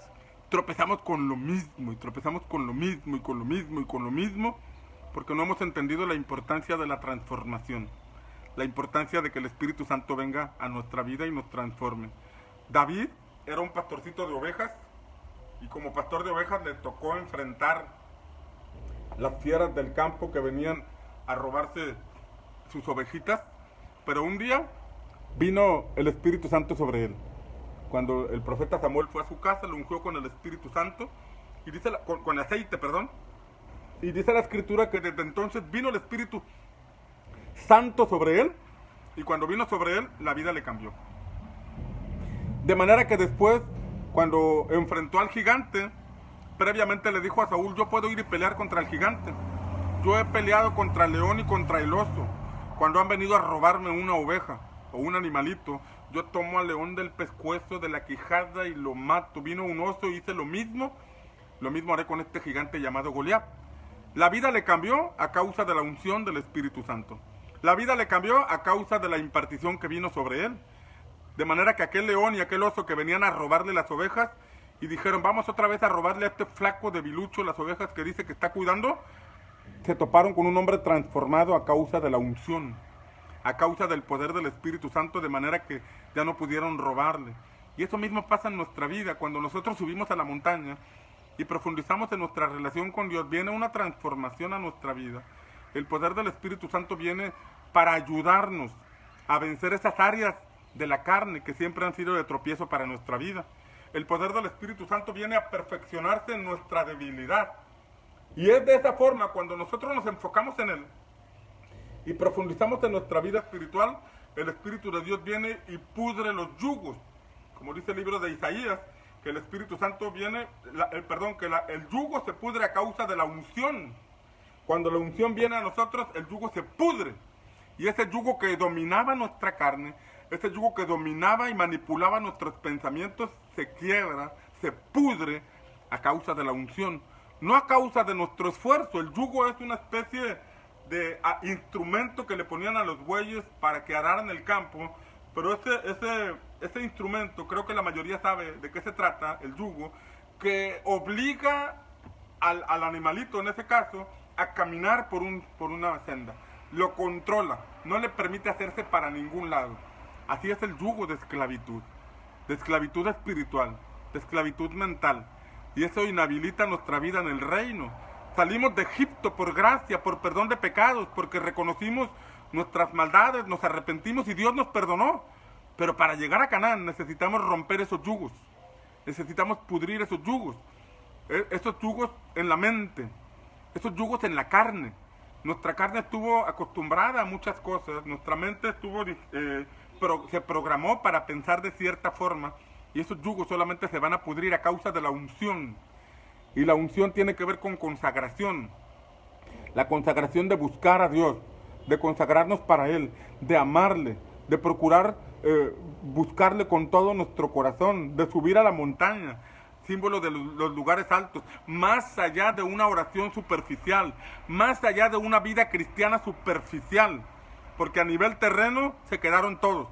Tropezamos con lo mismo, y tropezamos con lo mismo, y con lo mismo, y con lo mismo, porque no hemos entendido la importancia de la transformación. La importancia de que el Espíritu Santo venga a nuestra vida y nos transforme. David era un pastorcito de ovejas, y como pastor de ovejas le tocó enfrentar las fieras del campo que venían a robarse sus ovejitas, pero un día vino el Espíritu Santo sobre él. Cuando el profeta Samuel fue a su casa, lo ungió con el Espíritu Santo, y dice con aceite, y dice la Escritura que desde entonces vino el Espíritu Santo sobre él, y cuando vino sobre él, la vida le cambió. De manera que después, cuando enfrentó al gigante, previamente le dijo a Saúl: yo puedo ir y pelear contra el gigante. Yo he peleado contra el león y contra el oso. Cuando han venido a robarme una oveja o un animalito, yo tomo al león del pescuezo, de la quijada, y lo mato. Vino un oso y hice lo mismo haré con este gigante llamado Goliat. La vida le cambió a causa de la unción del Espíritu Santo. La vida le cambió a causa de la impartición que vino sobre él. De manera que aquel león y aquel oso que venían a robarle las ovejas y dijeron: vamos otra vez a robarle a este flaco debilucho las ovejas que dice que está cuidando, se toparon con un hombre transformado a causa de la unción, a causa del poder del Espíritu Santo, de manera que ya no pudieron robarle. Y eso mismo pasa en nuestra vida. Cuando nosotros subimos a la montaña y profundizamos en nuestra relación con Dios, viene una transformación a nuestra vida. El poder del Espíritu Santo viene para ayudarnos a vencer esas áreas de la carne que siempre han sido de tropiezo para nuestra vida. El poder del Espíritu Santo viene a perfeccionarse en nuestra debilidad. Y es de esa forma, cuando nosotros nos enfocamos en Él y profundizamos en nuestra vida espiritual, el Espíritu de Dios viene y pudre los yugos. Como dice el libro de Isaías, que el Espíritu Santo viene, el yugo se pudre a causa de la unción. Cuando la unción viene a nosotros, el yugo se pudre. Y ese yugo que dominaba nuestra carne, ese yugo que dominaba y manipulaba nuestros pensamientos, se quiebra, se pudre a causa de la unción. No a causa de nuestro esfuerzo. El yugo es una especie de instrumento que le ponían a los bueyes para que araran el campo, pero ese instrumento, creo que la mayoría sabe de qué se trata, el yugo, que obliga al animalito, en ese caso, a caminar por una senda. Lo controla, no le permite hacerse para ningún lado. Así es el yugo de esclavitud espiritual, de esclavitud mental. Y eso inhabilita nuestra vida en el reino. Salimos de Egipto por gracia, por perdón de pecados, porque reconocimos nuestras maldades, nos arrepentimos y Dios nos perdonó. Pero para llegar a Canaán necesitamos romper esos yugos. Necesitamos pudrir esos yugos. Esos yugos en la mente, esos yugos en la carne. Nuestra carne estuvo acostumbrada a muchas cosas, nuestra mente se programó para pensar de cierta forma, y esos yugos solamente se van a pudrir a causa de la unción. Y la unción tiene que ver con consagración. La consagración de buscar a Dios, de consagrarnos para Él, de amarle, de procurar buscarle con todo nuestro corazón, de subir a la montaña, símbolo de los lugares altos, más allá de una oración superficial, más allá de una vida cristiana superficial, porque a nivel terreno se quedaron todos.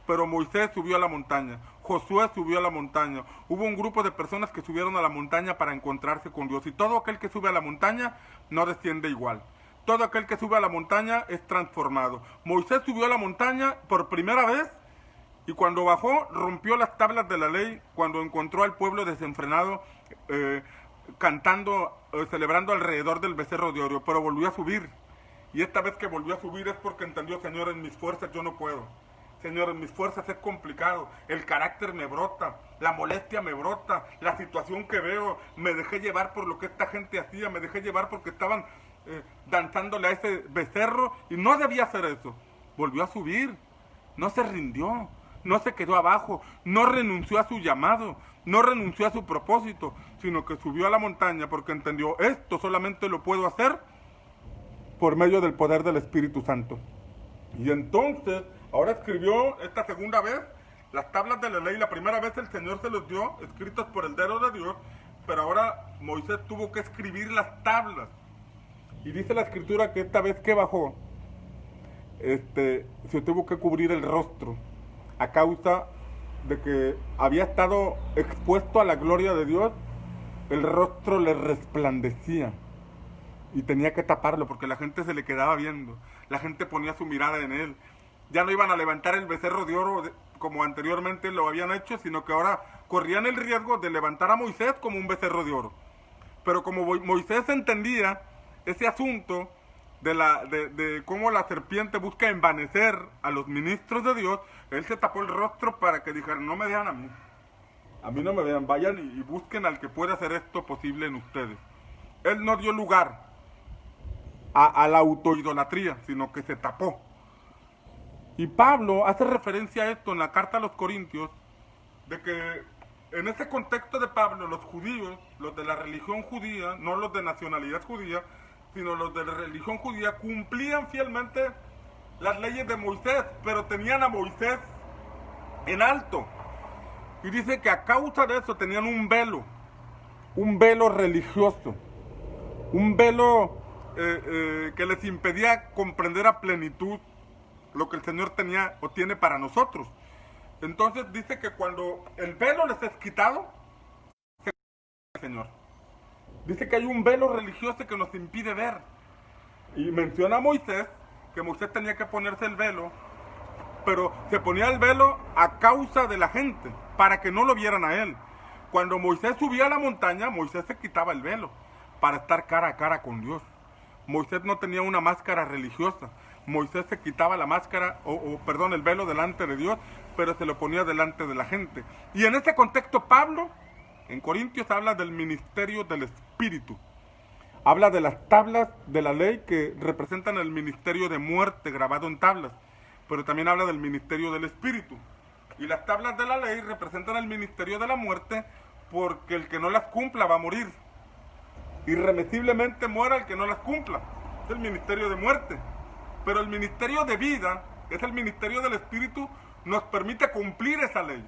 Pero Moisés subió a la montaña, Josué subió a la montaña, hubo un grupo de personas que subieron a la montaña para encontrarse con Dios, y todo aquel que sube a la montaña no desciende igual. Todo aquel que sube a la montaña es transformado. Moisés subió a la montaña por primera vez, y cuando bajó rompió las tablas de la ley, cuando encontró al pueblo desenfrenado cantando, celebrando alrededor del becerro de oro, pero volvió a subir. Y esta vez que volvió a subir es porque entendió: Señor, en mis fuerzas yo no puedo. Señor, en mis fuerzas es complicado, el carácter me brota, la molestia me brota, la situación que veo, me dejé llevar por lo que esta gente hacía, me dejé llevar porque estaban danzándole a ese becerro, y no debía hacer eso. Volvió a subir, no se rindió, no se quedó abajo, no renunció a su llamado, no renunció a su propósito, sino que subió a la montaña porque entendió: esto solamente lo puedo hacer por medio del poder del Espíritu Santo. Y entonces, ahora escribió esta segunda vez las tablas de la ley. La primera vez el Señor se los dio escritos por el dedo de Dios, pero ahora Moisés tuvo que escribir las tablas. Y dice la escritura que esta vez que bajó, se tuvo que cubrir el rostro a causa de que había estado expuesto a la gloria de Dios. El rostro le resplandecía y tenía que taparlo porque la gente se le quedaba viendo, la gente ponía su mirada en él. Ya no iban a levantar el becerro de oro como anteriormente lo habían hecho, sino que ahora corrían el riesgo de levantar a Moisés como un becerro de oro. Pero como Moisés entendía ese asunto de cómo la serpiente busca envanecer a los ministros de Dios, él se tapó el rostro para que dijeran: no me vean a mí no me vean, vayan y busquen al que pueda hacer esto posible en ustedes. Él no dio lugar a la autoidolatría, sino que se tapó. Y Pablo hace referencia a esto en la carta a los Corintios, de que en ese contexto de Pablo, los judíos, los de la religión judía, no los de nacionalidad judía, sino los de la religión judía, cumplían fielmente las leyes de Moisés, pero tenían a Moisés en alto. Y dice que a causa de eso tenían un velo religioso, un velo que les impedía comprender a plenitud lo que el Señor tenía o tiene para nosotros. Entonces dice que cuando el velo les es quitado, el Señor dice que hay un velo religioso que nos impide ver. Y menciona a Moisés, que Moisés tenía que ponerse el velo, pero se ponía el velo a causa de la gente, para que no lo vieran a él. Cuando Moisés subía a la montaña, Moisés se quitaba el velo para estar cara a cara con Dios. Moisés no tenía una máscara religiosa. Moisés se quitaba la máscara, el velo delante de Dios, pero se lo ponía delante de la gente. Y en ese contexto Pablo, en Corintios, habla del ministerio del Espíritu. Habla de las tablas de la ley que representan el ministerio de muerte grabado en tablas, pero también habla del ministerio del Espíritu. Y las tablas de la ley representan el ministerio de la muerte, porque el que no las cumpla va a morir. Irremisiblemente muera el que no las cumpla. Es el ministerio de muerte. Pero el ministerio de vida, es el ministerio del Espíritu, nos permite cumplir esa ley.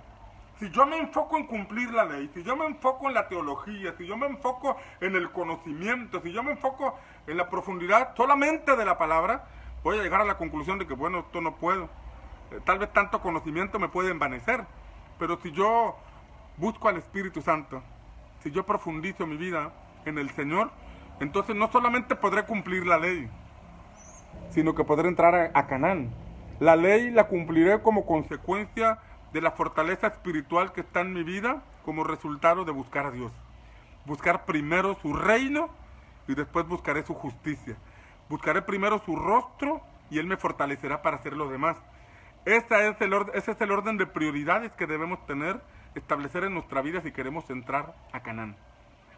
Si yo me enfoco en cumplir la ley, si yo me enfoco en la teología, si yo me enfoco en el conocimiento, si yo me enfoco en la profundidad solamente de la palabra, voy a llegar a la conclusión de que, bueno, esto no puedo. Tal vez tanto conocimiento me puede envanecer, pero si yo busco al Espíritu Santo, si yo profundizo mi vida en el Señor, entonces no solamente podré cumplir la ley, sino que podré entrar a Canaán. La ley la cumpliré como consecuencia de la fortaleza espiritual que está en mi vida, como resultado de buscar a Dios. Buscar primero su reino y después buscaré su justicia. Buscaré primero su rostro y Él me fortalecerá para hacer lo demás. Ese es el orden de prioridades que debemos tener, establecer en nuestra vida si queremos entrar a Canaán.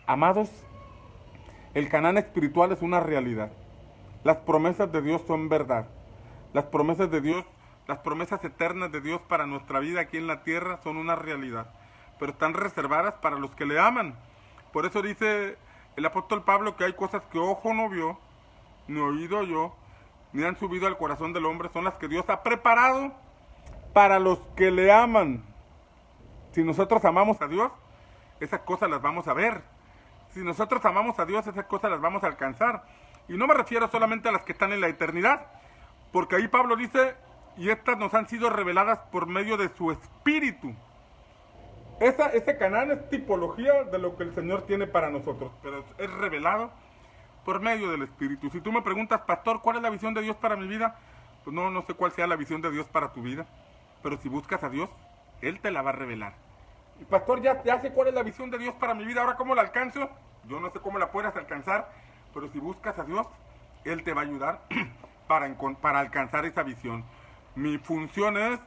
Amados, el Canaán espiritual es una realidad. Las promesas de Dios son verdad. Las promesas de Dios, las promesas eternas de Dios para nuestra vida aquí en la tierra son una realidad, pero están reservadas para los que le aman. Por eso dice el apóstol Pablo que hay cosas que ojo no vio, ni oído oyó, ni han subido al corazón del hombre, son las que Dios ha preparado para los que le aman. Si nosotros amamos a Dios, esas cosas las vamos a ver. Si nosotros amamos a Dios, esas cosas las vamos a alcanzar. Y no me refiero solamente a las que están en la eternidad, porque ahí Pablo dice, y estas nos han sido reveladas por medio de su Espíritu. Ese Canaán es tipología de lo que el Señor tiene para nosotros, pero es revelado por medio del Espíritu. Si tú me preguntas, pastor, ¿cuál es la visión de Dios para mi vida? Pues no sé cuál sea la visión de Dios para tu vida, pero si buscas a Dios, Él te la va a revelar. Y pastor, ya sé cuál es la visión de Dios para mi vida, ¿ahora cómo la alcanzo? Yo no sé cómo la puedas alcanzar, pero si buscas a Dios, Él te va a ayudar para alcanzar esa visión. Mi función es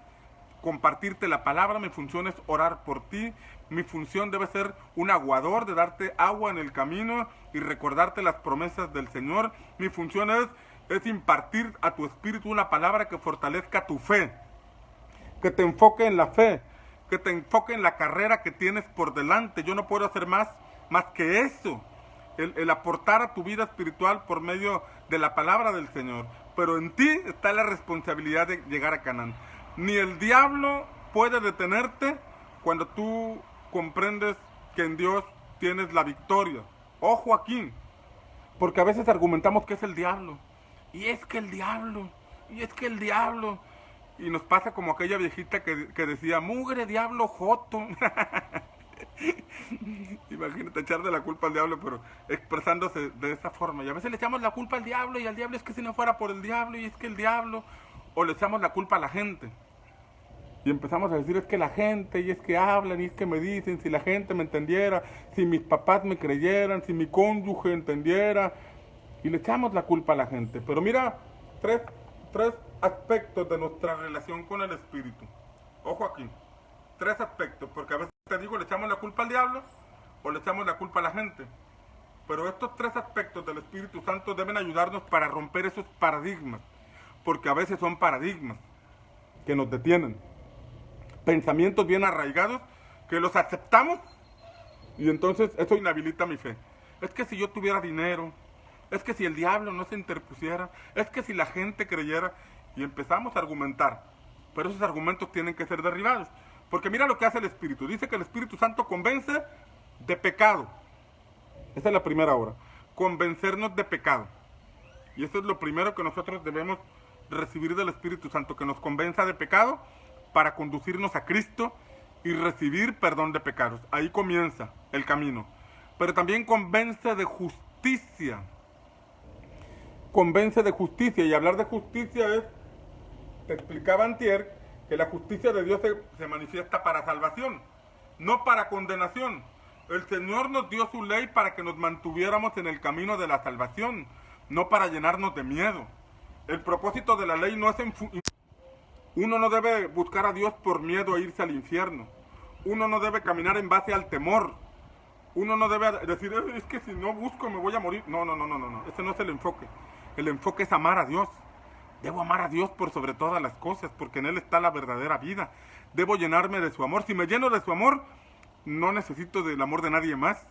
compartirte la palabra, mi función es orar por ti, mi función debe ser un aguador, de darte agua en el camino y recordarte las promesas del Señor. Mi función es impartir a tu espíritu una palabra que fortalezca tu fe, que te enfoque en la fe, que te enfoque en la carrera que tienes por delante. Yo no puedo hacer más que eso, el aportar a tu vida espiritual por medio de la palabra del Señor. Pero en ti está la responsabilidad de llegar a Canaán. Ni el diablo puede detenerte cuando tú comprendes que en Dios tienes la victoria. Ojo aquí, Porque a veces argumentamos que es el diablo. Y es que el diablo, y es que el diablo. Y nos pasa como aquella viejita que decía, mugre diablo joto. Imagínate echarle la culpa al diablo, pero expresándose de esa forma. Y a veces le echamos la culpa al diablo, y al diablo es que si no fuera por el diablo, y es que el diablo. O le echamos la culpa a la gente. Y empezamos a decir, es que la gente, y es que hablan, y es que me dicen, si la gente me entendiera, si mis papás me creyeran, si mi cónyuge entendiera. Y le echamos la culpa a la gente. Pero mira, tres aspectos de nuestra relación con el Espíritu. Ojo aquí, tres aspectos, porque a veces te digo, le echamos la culpa al diablo o le echamos la culpa a la gente. Pero estos tres aspectos del Espíritu Santo deben ayudarnos para romper esos paradigmas, porque a veces son paradigmas que nos detienen. Pensamientos bien arraigados que los aceptamos y entonces eso inhabilita mi fe. Es que si yo tuviera dinero, es que si el diablo no se interpusiera, es que si la gente creyera, y empezamos a argumentar. Pero esos argumentos tienen que ser derribados. Porque mira lo que hace el Espíritu. Dice que el Espíritu Santo convence de pecado. Esa es la primera obra. Convencernos de pecado. Y eso es lo primero que nosotros debemos recibir del Espíritu Santo, que nos convenza de pecado para conducirnos a Cristo y recibir perdón de pecados. Ahí comienza el camino. Pero también convence de justicia. Convence de justicia. Y hablar de justicia es, te explicaba antier, que la justicia de Dios se manifiesta para salvación, no para condenación. El Señor nos dio su ley para que nos mantuviéramos en el camino de la salvación, no para llenarnos de miedo. El propósito de la ley no es uno no debe buscar a Dios por miedo a irse al infierno. Uno no debe caminar en base al temor. Uno no debe decir, es que si no busco me voy a morir. No. Ese no es el enfoque. El enfoque es amar a Dios. Debo amar a Dios por sobre todas las cosas, porque en Él está la verdadera vida. Debo llenarme de su amor. Si me lleno de su amor, no necesito del amor de nadie más.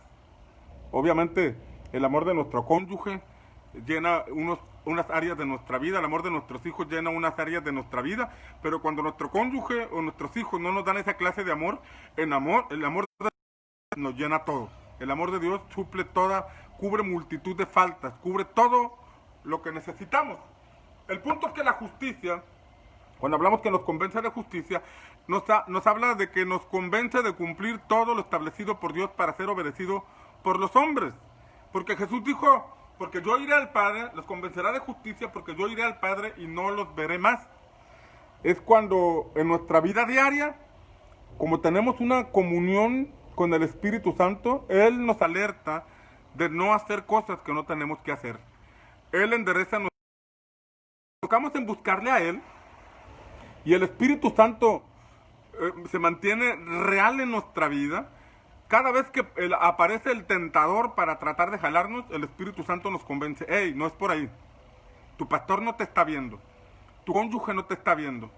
Obviamente, el amor de nuestro cónyuge llena unas áreas de nuestra vida, el amor de nuestros hijos llena unas áreas de nuestra vida, pero cuando nuestro cónyuge o nuestros hijos no nos dan esa clase de amor, el amor de Dios nos llena todo. El amor de Dios suple cubre multitud de faltas, cubre todo lo que necesitamos. El punto es que la justicia, cuando hablamos que nos convence de justicia, nos habla de que nos convence de cumplir todo lo establecido por Dios para ser obedecido por los hombres. Porque Jesús dijo, porque yo iré al Padre, los convencerá de justicia, porque yo iré al Padre y no los veré más. Es cuando en nuestra vida diaria, como tenemos una comunión con el Espíritu Santo, Él nos alerta de no hacer cosas que no tenemos que hacer. Él endereza nuestra... Enfocamos en buscarle a Él y el Espíritu Santo se mantiene real en nuestra vida. Cada vez que aparece el tentador para tratar de jalarnos, el Espíritu Santo nos convence, hey, no es por ahí. Tu pastor no te está viendo, tu cónyuge no te está viendo,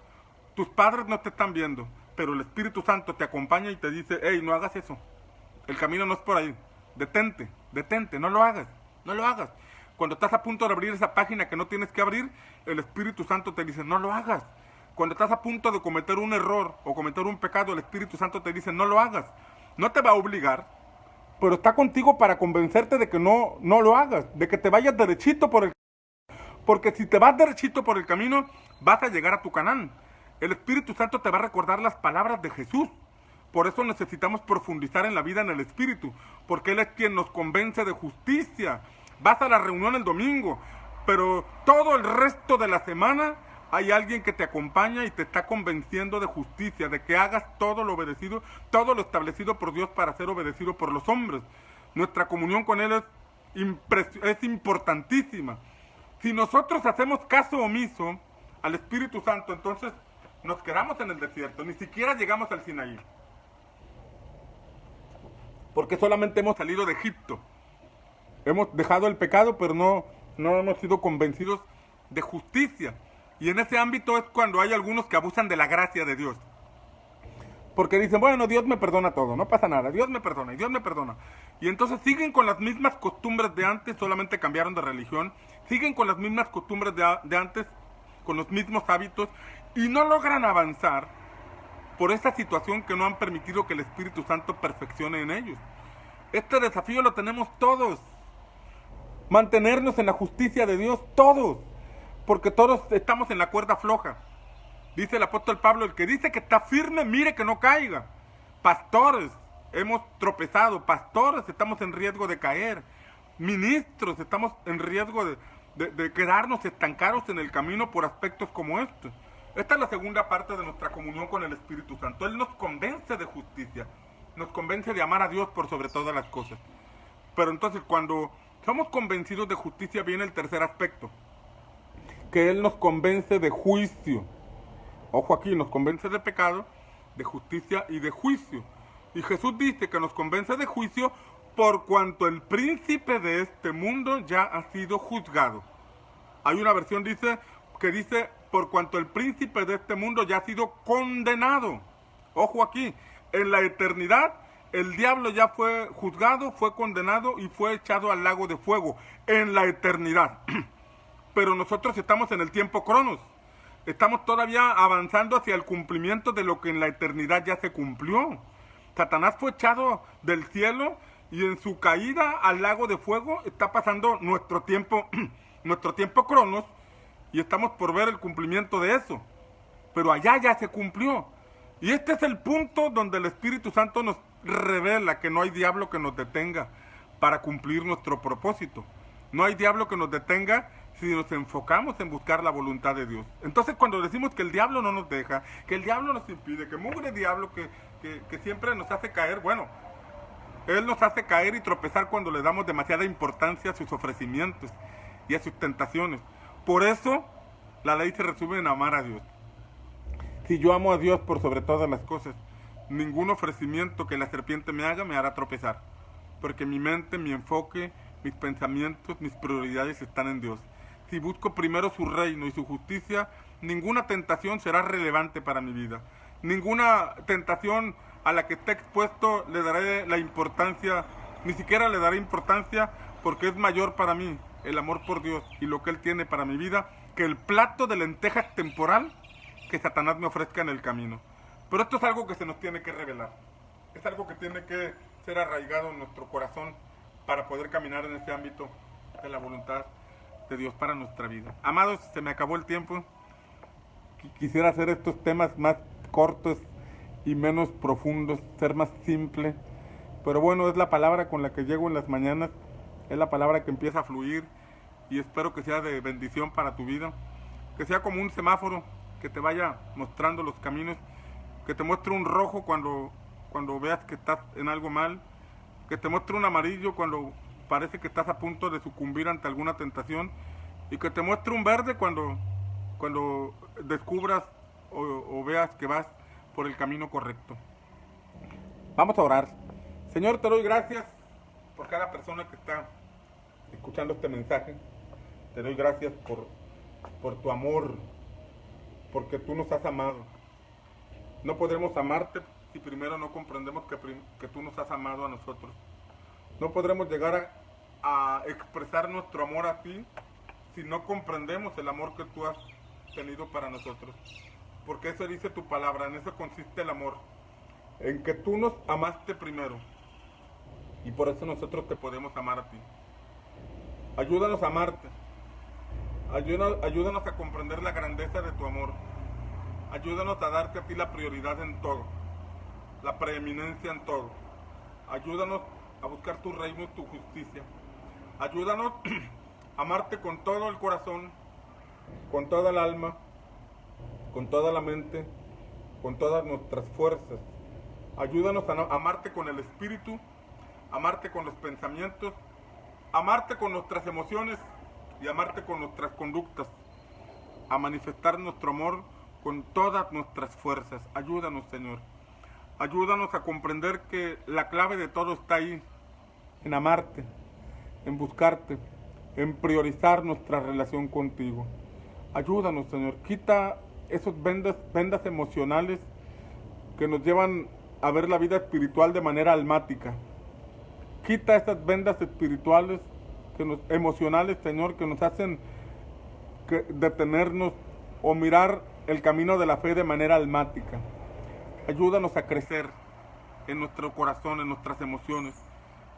tus padres no te están viendo, pero el Espíritu Santo te acompaña y te dice, hey, no hagas eso. El camino no es por ahí. Detente, no lo hagas. Cuando estás a punto de abrir esa página que no tienes que abrir, el Espíritu Santo te dice, no lo hagas. Cuando estás a punto de cometer un error o cometer un pecado, el Espíritu Santo te dice, no lo hagas. No te va a obligar, pero está contigo para convencerte de que no lo hagas, de que te vayas derechito por el camino. Porque si te vas derechito por el camino, vas a llegar a tu Canaán. El Espíritu Santo te va a recordar las palabras de Jesús. Por eso necesitamos profundizar en la vida en el Espíritu, porque Él es quien nos convence de justicia. Vas a la reunión el domingo, pero todo el resto de la semana hay alguien que te acompaña y te está convenciendo de justicia, de que hagas todo lo obedecido, todo lo establecido por Dios para ser obedecido por los hombres. Nuestra comunión con Él es importantísima. Si nosotros hacemos caso omiso al Espíritu Santo, entonces nos quedamos en el desierto, ni siquiera llegamos al Sinaí. Porque solamente hemos salido de Egipto. Hemos dejado el pecado, pero no hemos sido convencidos de justicia. Y en ese ámbito es cuando hay algunos que abusan de la gracia de Dios. Porque dicen, bueno, Dios me perdona todo, no pasa nada, Dios me perdona, y Dios me perdona. Y entonces siguen con las mismas costumbres de antes, solamente cambiaron de religión. Siguen con las mismas costumbres de antes, con los mismos hábitos, y no logran avanzar por esta situación que no han permitido que el Espíritu Santo perfeccione en ellos. Este desafío lo tenemos todos. mantenernos en la justicia de Dios, todos, porque todos estamos en la cuerda floja. Dice el apóstol Pablo, el que dice que está firme, mire que no caiga. Pastores, hemos tropezado, pastores, estamos en riesgo de caer. Ministros, estamos en riesgo de quedarnos estancados en el camino por aspectos como estos. Esta es la segunda parte de nuestra comunión con el Espíritu Santo. Él nos convence de justicia, nos convence de amar a Dios por sobre todas las cosas. Pero entonces cuando somos convencidos de justicia viene el tercer aspecto, que Él nos convence de juicio. Ojo aquí, nos convence de pecado, de justicia y de juicio. Y Jesús dice que nos convence de juicio por cuanto el príncipe de este mundo ya ha sido juzgado. Hay una versión que dice por cuanto el príncipe de este mundo ya ha sido condenado. Ojo aquí, en la eternidad el diablo ya fue juzgado, fue condenado y fue echado al lago de fuego. En la eternidad. Pero nosotros estamos en el tiempo cronos. Estamos todavía avanzando hacia el cumplimiento de lo que en la eternidad ya se cumplió. Satanás fue echado del cielo y en su caída al lago de fuego está pasando nuestro tiempo cronos y estamos por ver el cumplimiento de eso. Pero allá ya se cumplió. Y este es el punto donde el Espíritu Santo nos revela que no hay diablo que nos detenga para cumplir nuestro propósito. No hay diablo que nos detenga si nos enfocamos en buscar la voluntad de Dios. Entonces cuando decimos que el diablo no nos deja, que el diablo nos impide, que mugre diablo que siempre nos hace caer, bueno, él nos hace caer y tropezar cuando le damos demasiada importancia a sus ofrecimientos y a sus tentaciones. Por eso la ley se resume en amar a Dios. Si yo amo a Dios por sobre todas las cosas, ningún ofrecimiento que la serpiente me haga me hará tropezar, porque mi mente, mi enfoque, mis pensamientos, mis prioridades están en Dios. Si busco primero su reino y su justicia, ninguna tentación será relevante para mi vida. Ninguna tentación a la que esté expuesto le daré la importancia, ni siquiera le daré importancia, porque es mayor para mí el amor por Dios y lo que Él tiene para mi vida que el plato de lentejas temporal que Satanás me ofrezca en el camino. Pero esto es algo que se nos tiene que revelar. Es algo que tiene que ser arraigado en nuestro corazón para poder caminar en este ámbito de la voluntad de Dios para nuestra vida. Amados, se me acabó el tiempo. Quisiera hacer estos temas más cortos y menos profundos, ser más simple. Pero bueno, es la palabra con la que llego en las mañanas. Es la palabra que empieza a fluir y espero que sea de bendición para tu vida. Que sea como un semáforo que te vaya mostrando los caminos. Que te muestre un rojo cuando veas que estás en algo mal. Que te muestre un amarillo cuando parece que estás a punto de sucumbir ante alguna tentación. Y que te muestre un verde cuando descubras o veas que vas por el camino correcto. Vamos a orar. Señor, te doy gracias por cada persona que está escuchando este mensaje. Te doy gracias por tu amor, porque tú nos has amado. No podremos amarte si primero no comprendemos que tú nos has amado a nosotros. No podremos llegar a expresar nuestro amor a ti si no comprendemos el amor que tú has tenido para nosotros. Porque eso dice tu palabra, en eso consiste el amor, en que tú nos amaste primero. Y por eso nosotros te podemos amar a ti. Ayúdanos a amarte. Ayúdanos a comprender la grandeza de tu amor. Ayúdanos a darte a ti la prioridad en todo, la preeminencia en todo. Ayúdanos a buscar tu reino y tu justicia. Ayúdanos a amarte con todo el corazón, con toda el alma, con toda la mente, con todas nuestras fuerzas. Ayúdanos a amarte con el espíritu, amarte con los pensamientos, amarte con nuestras emociones y amarte con nuestras conductas, a manifestar nuestro amor con todas nuestras fuerzas. Ayúdanos, Señor. Ayúdanos a comprender que la clave de todo está ahí, en amarte, en buscarte, en priorizar nuestra relación contigo. Ayúdanos, Señor. Quita esos vendas emocionales que nos llevan a ver la vida espiritual de manera almática. Quita esas vendas espirituales, emocionales, Señor, que nos hacen detenernos o mirar el camino de la fe de manera almática. Ayúdanos a crecer en nuestro corazón, en nuestras emociones.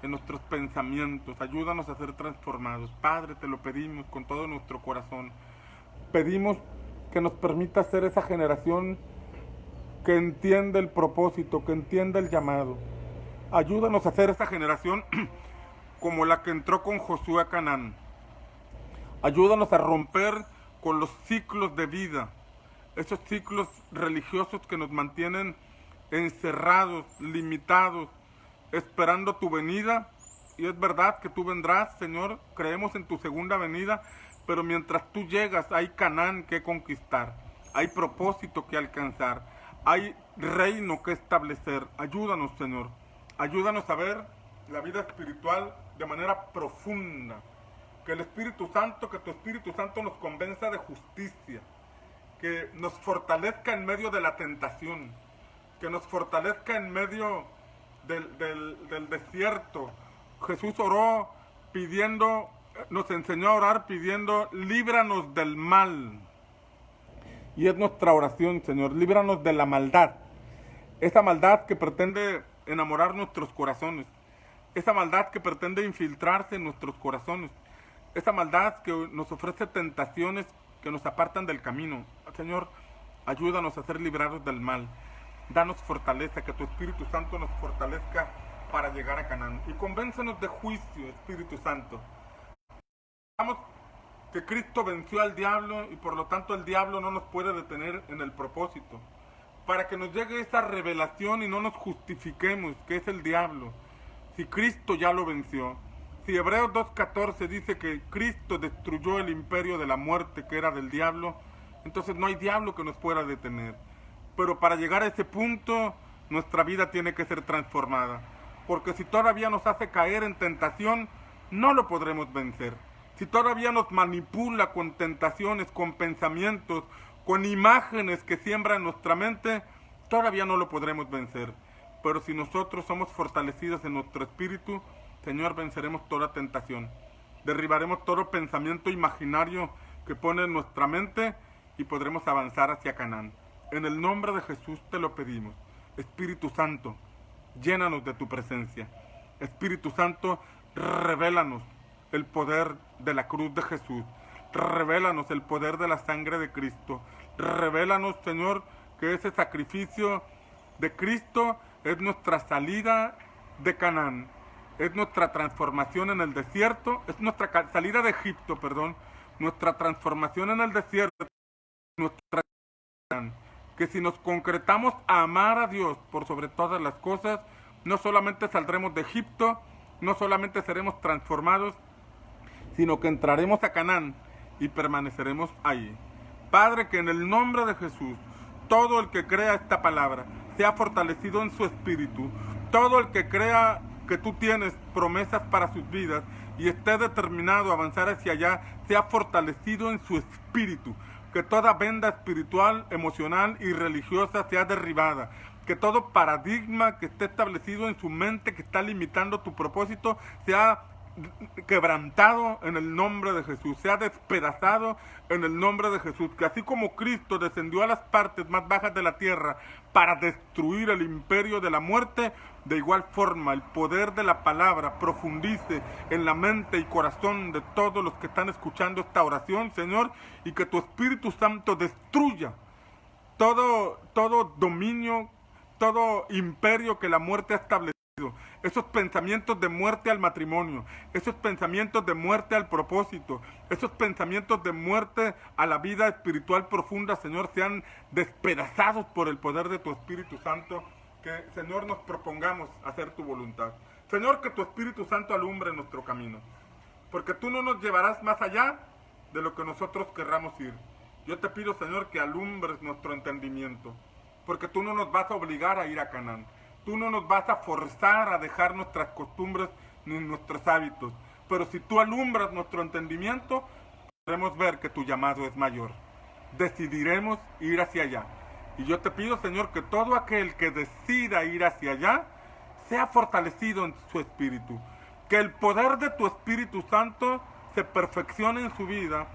en nuestros pensamientos. Ayúdanos a ser transformados. Padre, te lo pedimos con todo nuestro corazón. Pedimos que nos permita ser esa generación que entiende el propósito, que entiende el llamado. Ayúdanos a ser esa generación como la que entró con Josué a Canaán. Ayúdanos a romper con los ciclos de vida, esos ciclos religiosos que nos mantienen encerrados, limitados, esperando tu venida. Y es verdad que tú vendrás, Señor, creemos en tu segunda venida, pero mientras tú llegas hay Canaán que conquistar, hay propósito que alcanzar, hay reino que establecer. Ayúdanos, Señor, ayúdanos a ver la vida espiritual de manera profunda. Que el Espíritu Santo, que tu Espíritu Santo nos convenza de justicia, que nos fortalezca en medio de la tentación, que nos fortalezca en medio del desierto. Jesús oró pidiendo, nos enseñó a orar pidiendo, líbranos del mal. Y es nuestra oración, Señor, líbranos de la maldad. Esa maldad que pretende enamorar nuestros corazones, esa maldad que pretende infiltrarse en nuestros corazones, esa maldad que nos ofrece tentaciones que nos apartan del camino. Señor, ayúdanos a ser librados del mal. Danos fortaleza, que tu Espíritu Santo nos fortalezca para llegar a Canaán. Y convéncenos de juicio, Espíritu Santo. Sabemos que Cristo venció al diablo y por lo tanto el diablo no nos puede detener en el propósito. Para que nos llegue esa revelación y no nos justifiquemos que es el diablo, si Cristo ya lo venció. Si Hebreos 2.14 dice que Cristo destruyó el imperio de la muerte que era del diablo, entonces no hay diablo que nos pueda detener. Pero para llegar a ese punto, nuestra vida tiene que ser transformada. Porque si todavía nos hace caer en tentación, no lo podremos vencer. Si todavía nos manipula con tentaciones, con pensamientos, con imágenes que siembra en nuestra mente, todavía no lo podremos vencer. Pero si nosotros somos fortalecidos en nuestro espíritu, Señor, venceremos toda tentación. Derribaremos todo pensamiento imaginario que pone en nuestra mente y podremos avanzar hacia Canaán. En el nombre de Jesús te lo pedimos. Espíritu Santo, llénanos de tu presencia. Espíritu Santo, revélanos el poder de la cruz de Jesús. Revélanos el poder de la sangre de Cristo. Revélanos, Señor, que ese sacrificio de Cristo es nuestra salida de Canaán. Es nuestra transformación en el desierto, es nuestra salida de Egipto, nuestra transformación en el desierto, nuestra que si nos concretamos a amar a Dios por sobre todas las cosas, no solamente saldremos de Egipto, no solamente seremos transformados, sino que entraremos a Canaán y permaneceremos ahí. Padre, que en el nombre de Jesús, todo el que crea esta palabra sea fortalecido en su espíritu, todo el que crea que tú tienes promesas para sus vidas y esté determinado a avanzar hacia allá, sea fortalecido en su espíritu, que toda venda espiritual, emocional y religiosa sea derribada, que todo paradigma que esté establecido en su mente, que está limitando tu propósito, sea quebrantado en el nombre de Jesús, sea despedazado en el nombre de Jesús, que así como Cristo descendió a las partes más bajas de la tierra para destruir el imperio de la muerte, de igual forma el poder de la palabra profundice en la mente y corazón de todos los que están escuchando esta oración, Señor, y que tu Espíritu Santo destruya todo dominio, todo imperio que la muerte ha establecido. Esos pensamientos de muerte al matrimonio, esos pensamientos de muerte al propósito, esos pensamientos de muerte a la vida espiritual profunda, Señor, sean despedazados por el poder de tu Espíritu Santo. Que, Señor, nos propongamos hacer tu voluntad. Señor, que tu Espíritu Santo alumbre nuestro camino, porque tú no nos llevarás más allá de lo que nosotros querramos ir. Yo te pido, Señor, que alumbres nuestro entendimiento, porque tú no nos vas a obligar a ir a Canaán. Tú no nos vas a forzar a dejar nuestras costumbres ni nuestros hábitos. Pero si tú alumbras nuestro entendimiento, podremos ver que tu llamado es mayor. Decidiremos ir hacia allá. Y yo te pido, Señor, que todo aquel que decida ir hacia allá sea fortalecido en su espíritu. Que el poder de tu Espíritu Santo se perfeccione en su vida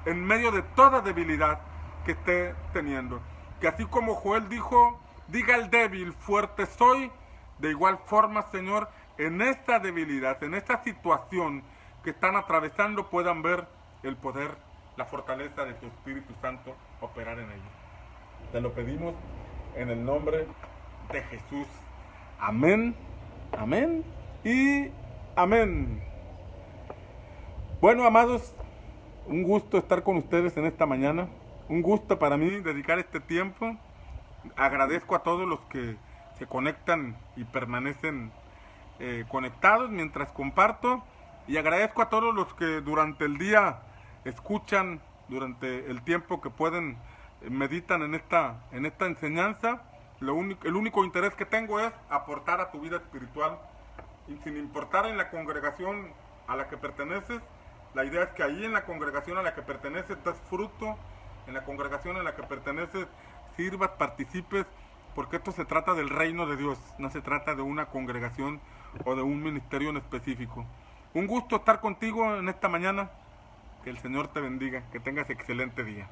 en medio de toda debilidad que esté teniendo. Que así como Joel dijo, diga el débil, fuerte soy, de igual forma, Señor, en esta debilidad, en esta situación que están atravesando, puedan ver el poder, la fortaleza de tu Espíritu Santo operar en ellos. Te lo pedimos en el nombre de Jesús. Amén, amén y amén. Bueno, amados, un gusto estar con ustedes en esta mañana. Un gusto para mí dedicar este tiempo. Agradezco a todos los que se conectan y permanecen conectados mientras comparto. Y agradezco a todos los que durante el día escuchan, durante el tiempo que pueden, meditan en esta enseñanza. El único interés que tengo es aportar a tu vida espiritual. Y sin importar en la congregación a la que perteneces, la idea es que ahí en la congregación a la que perteneces des fruto, en la congregación a la que perteneces sirvas, participes, porque esto se trata del reino de Dios, no se trata de una congregación o de un ministerio en específico. Un gusto estar contigo en esta mañana, que el Señor te bendiga, que tengas excelente día.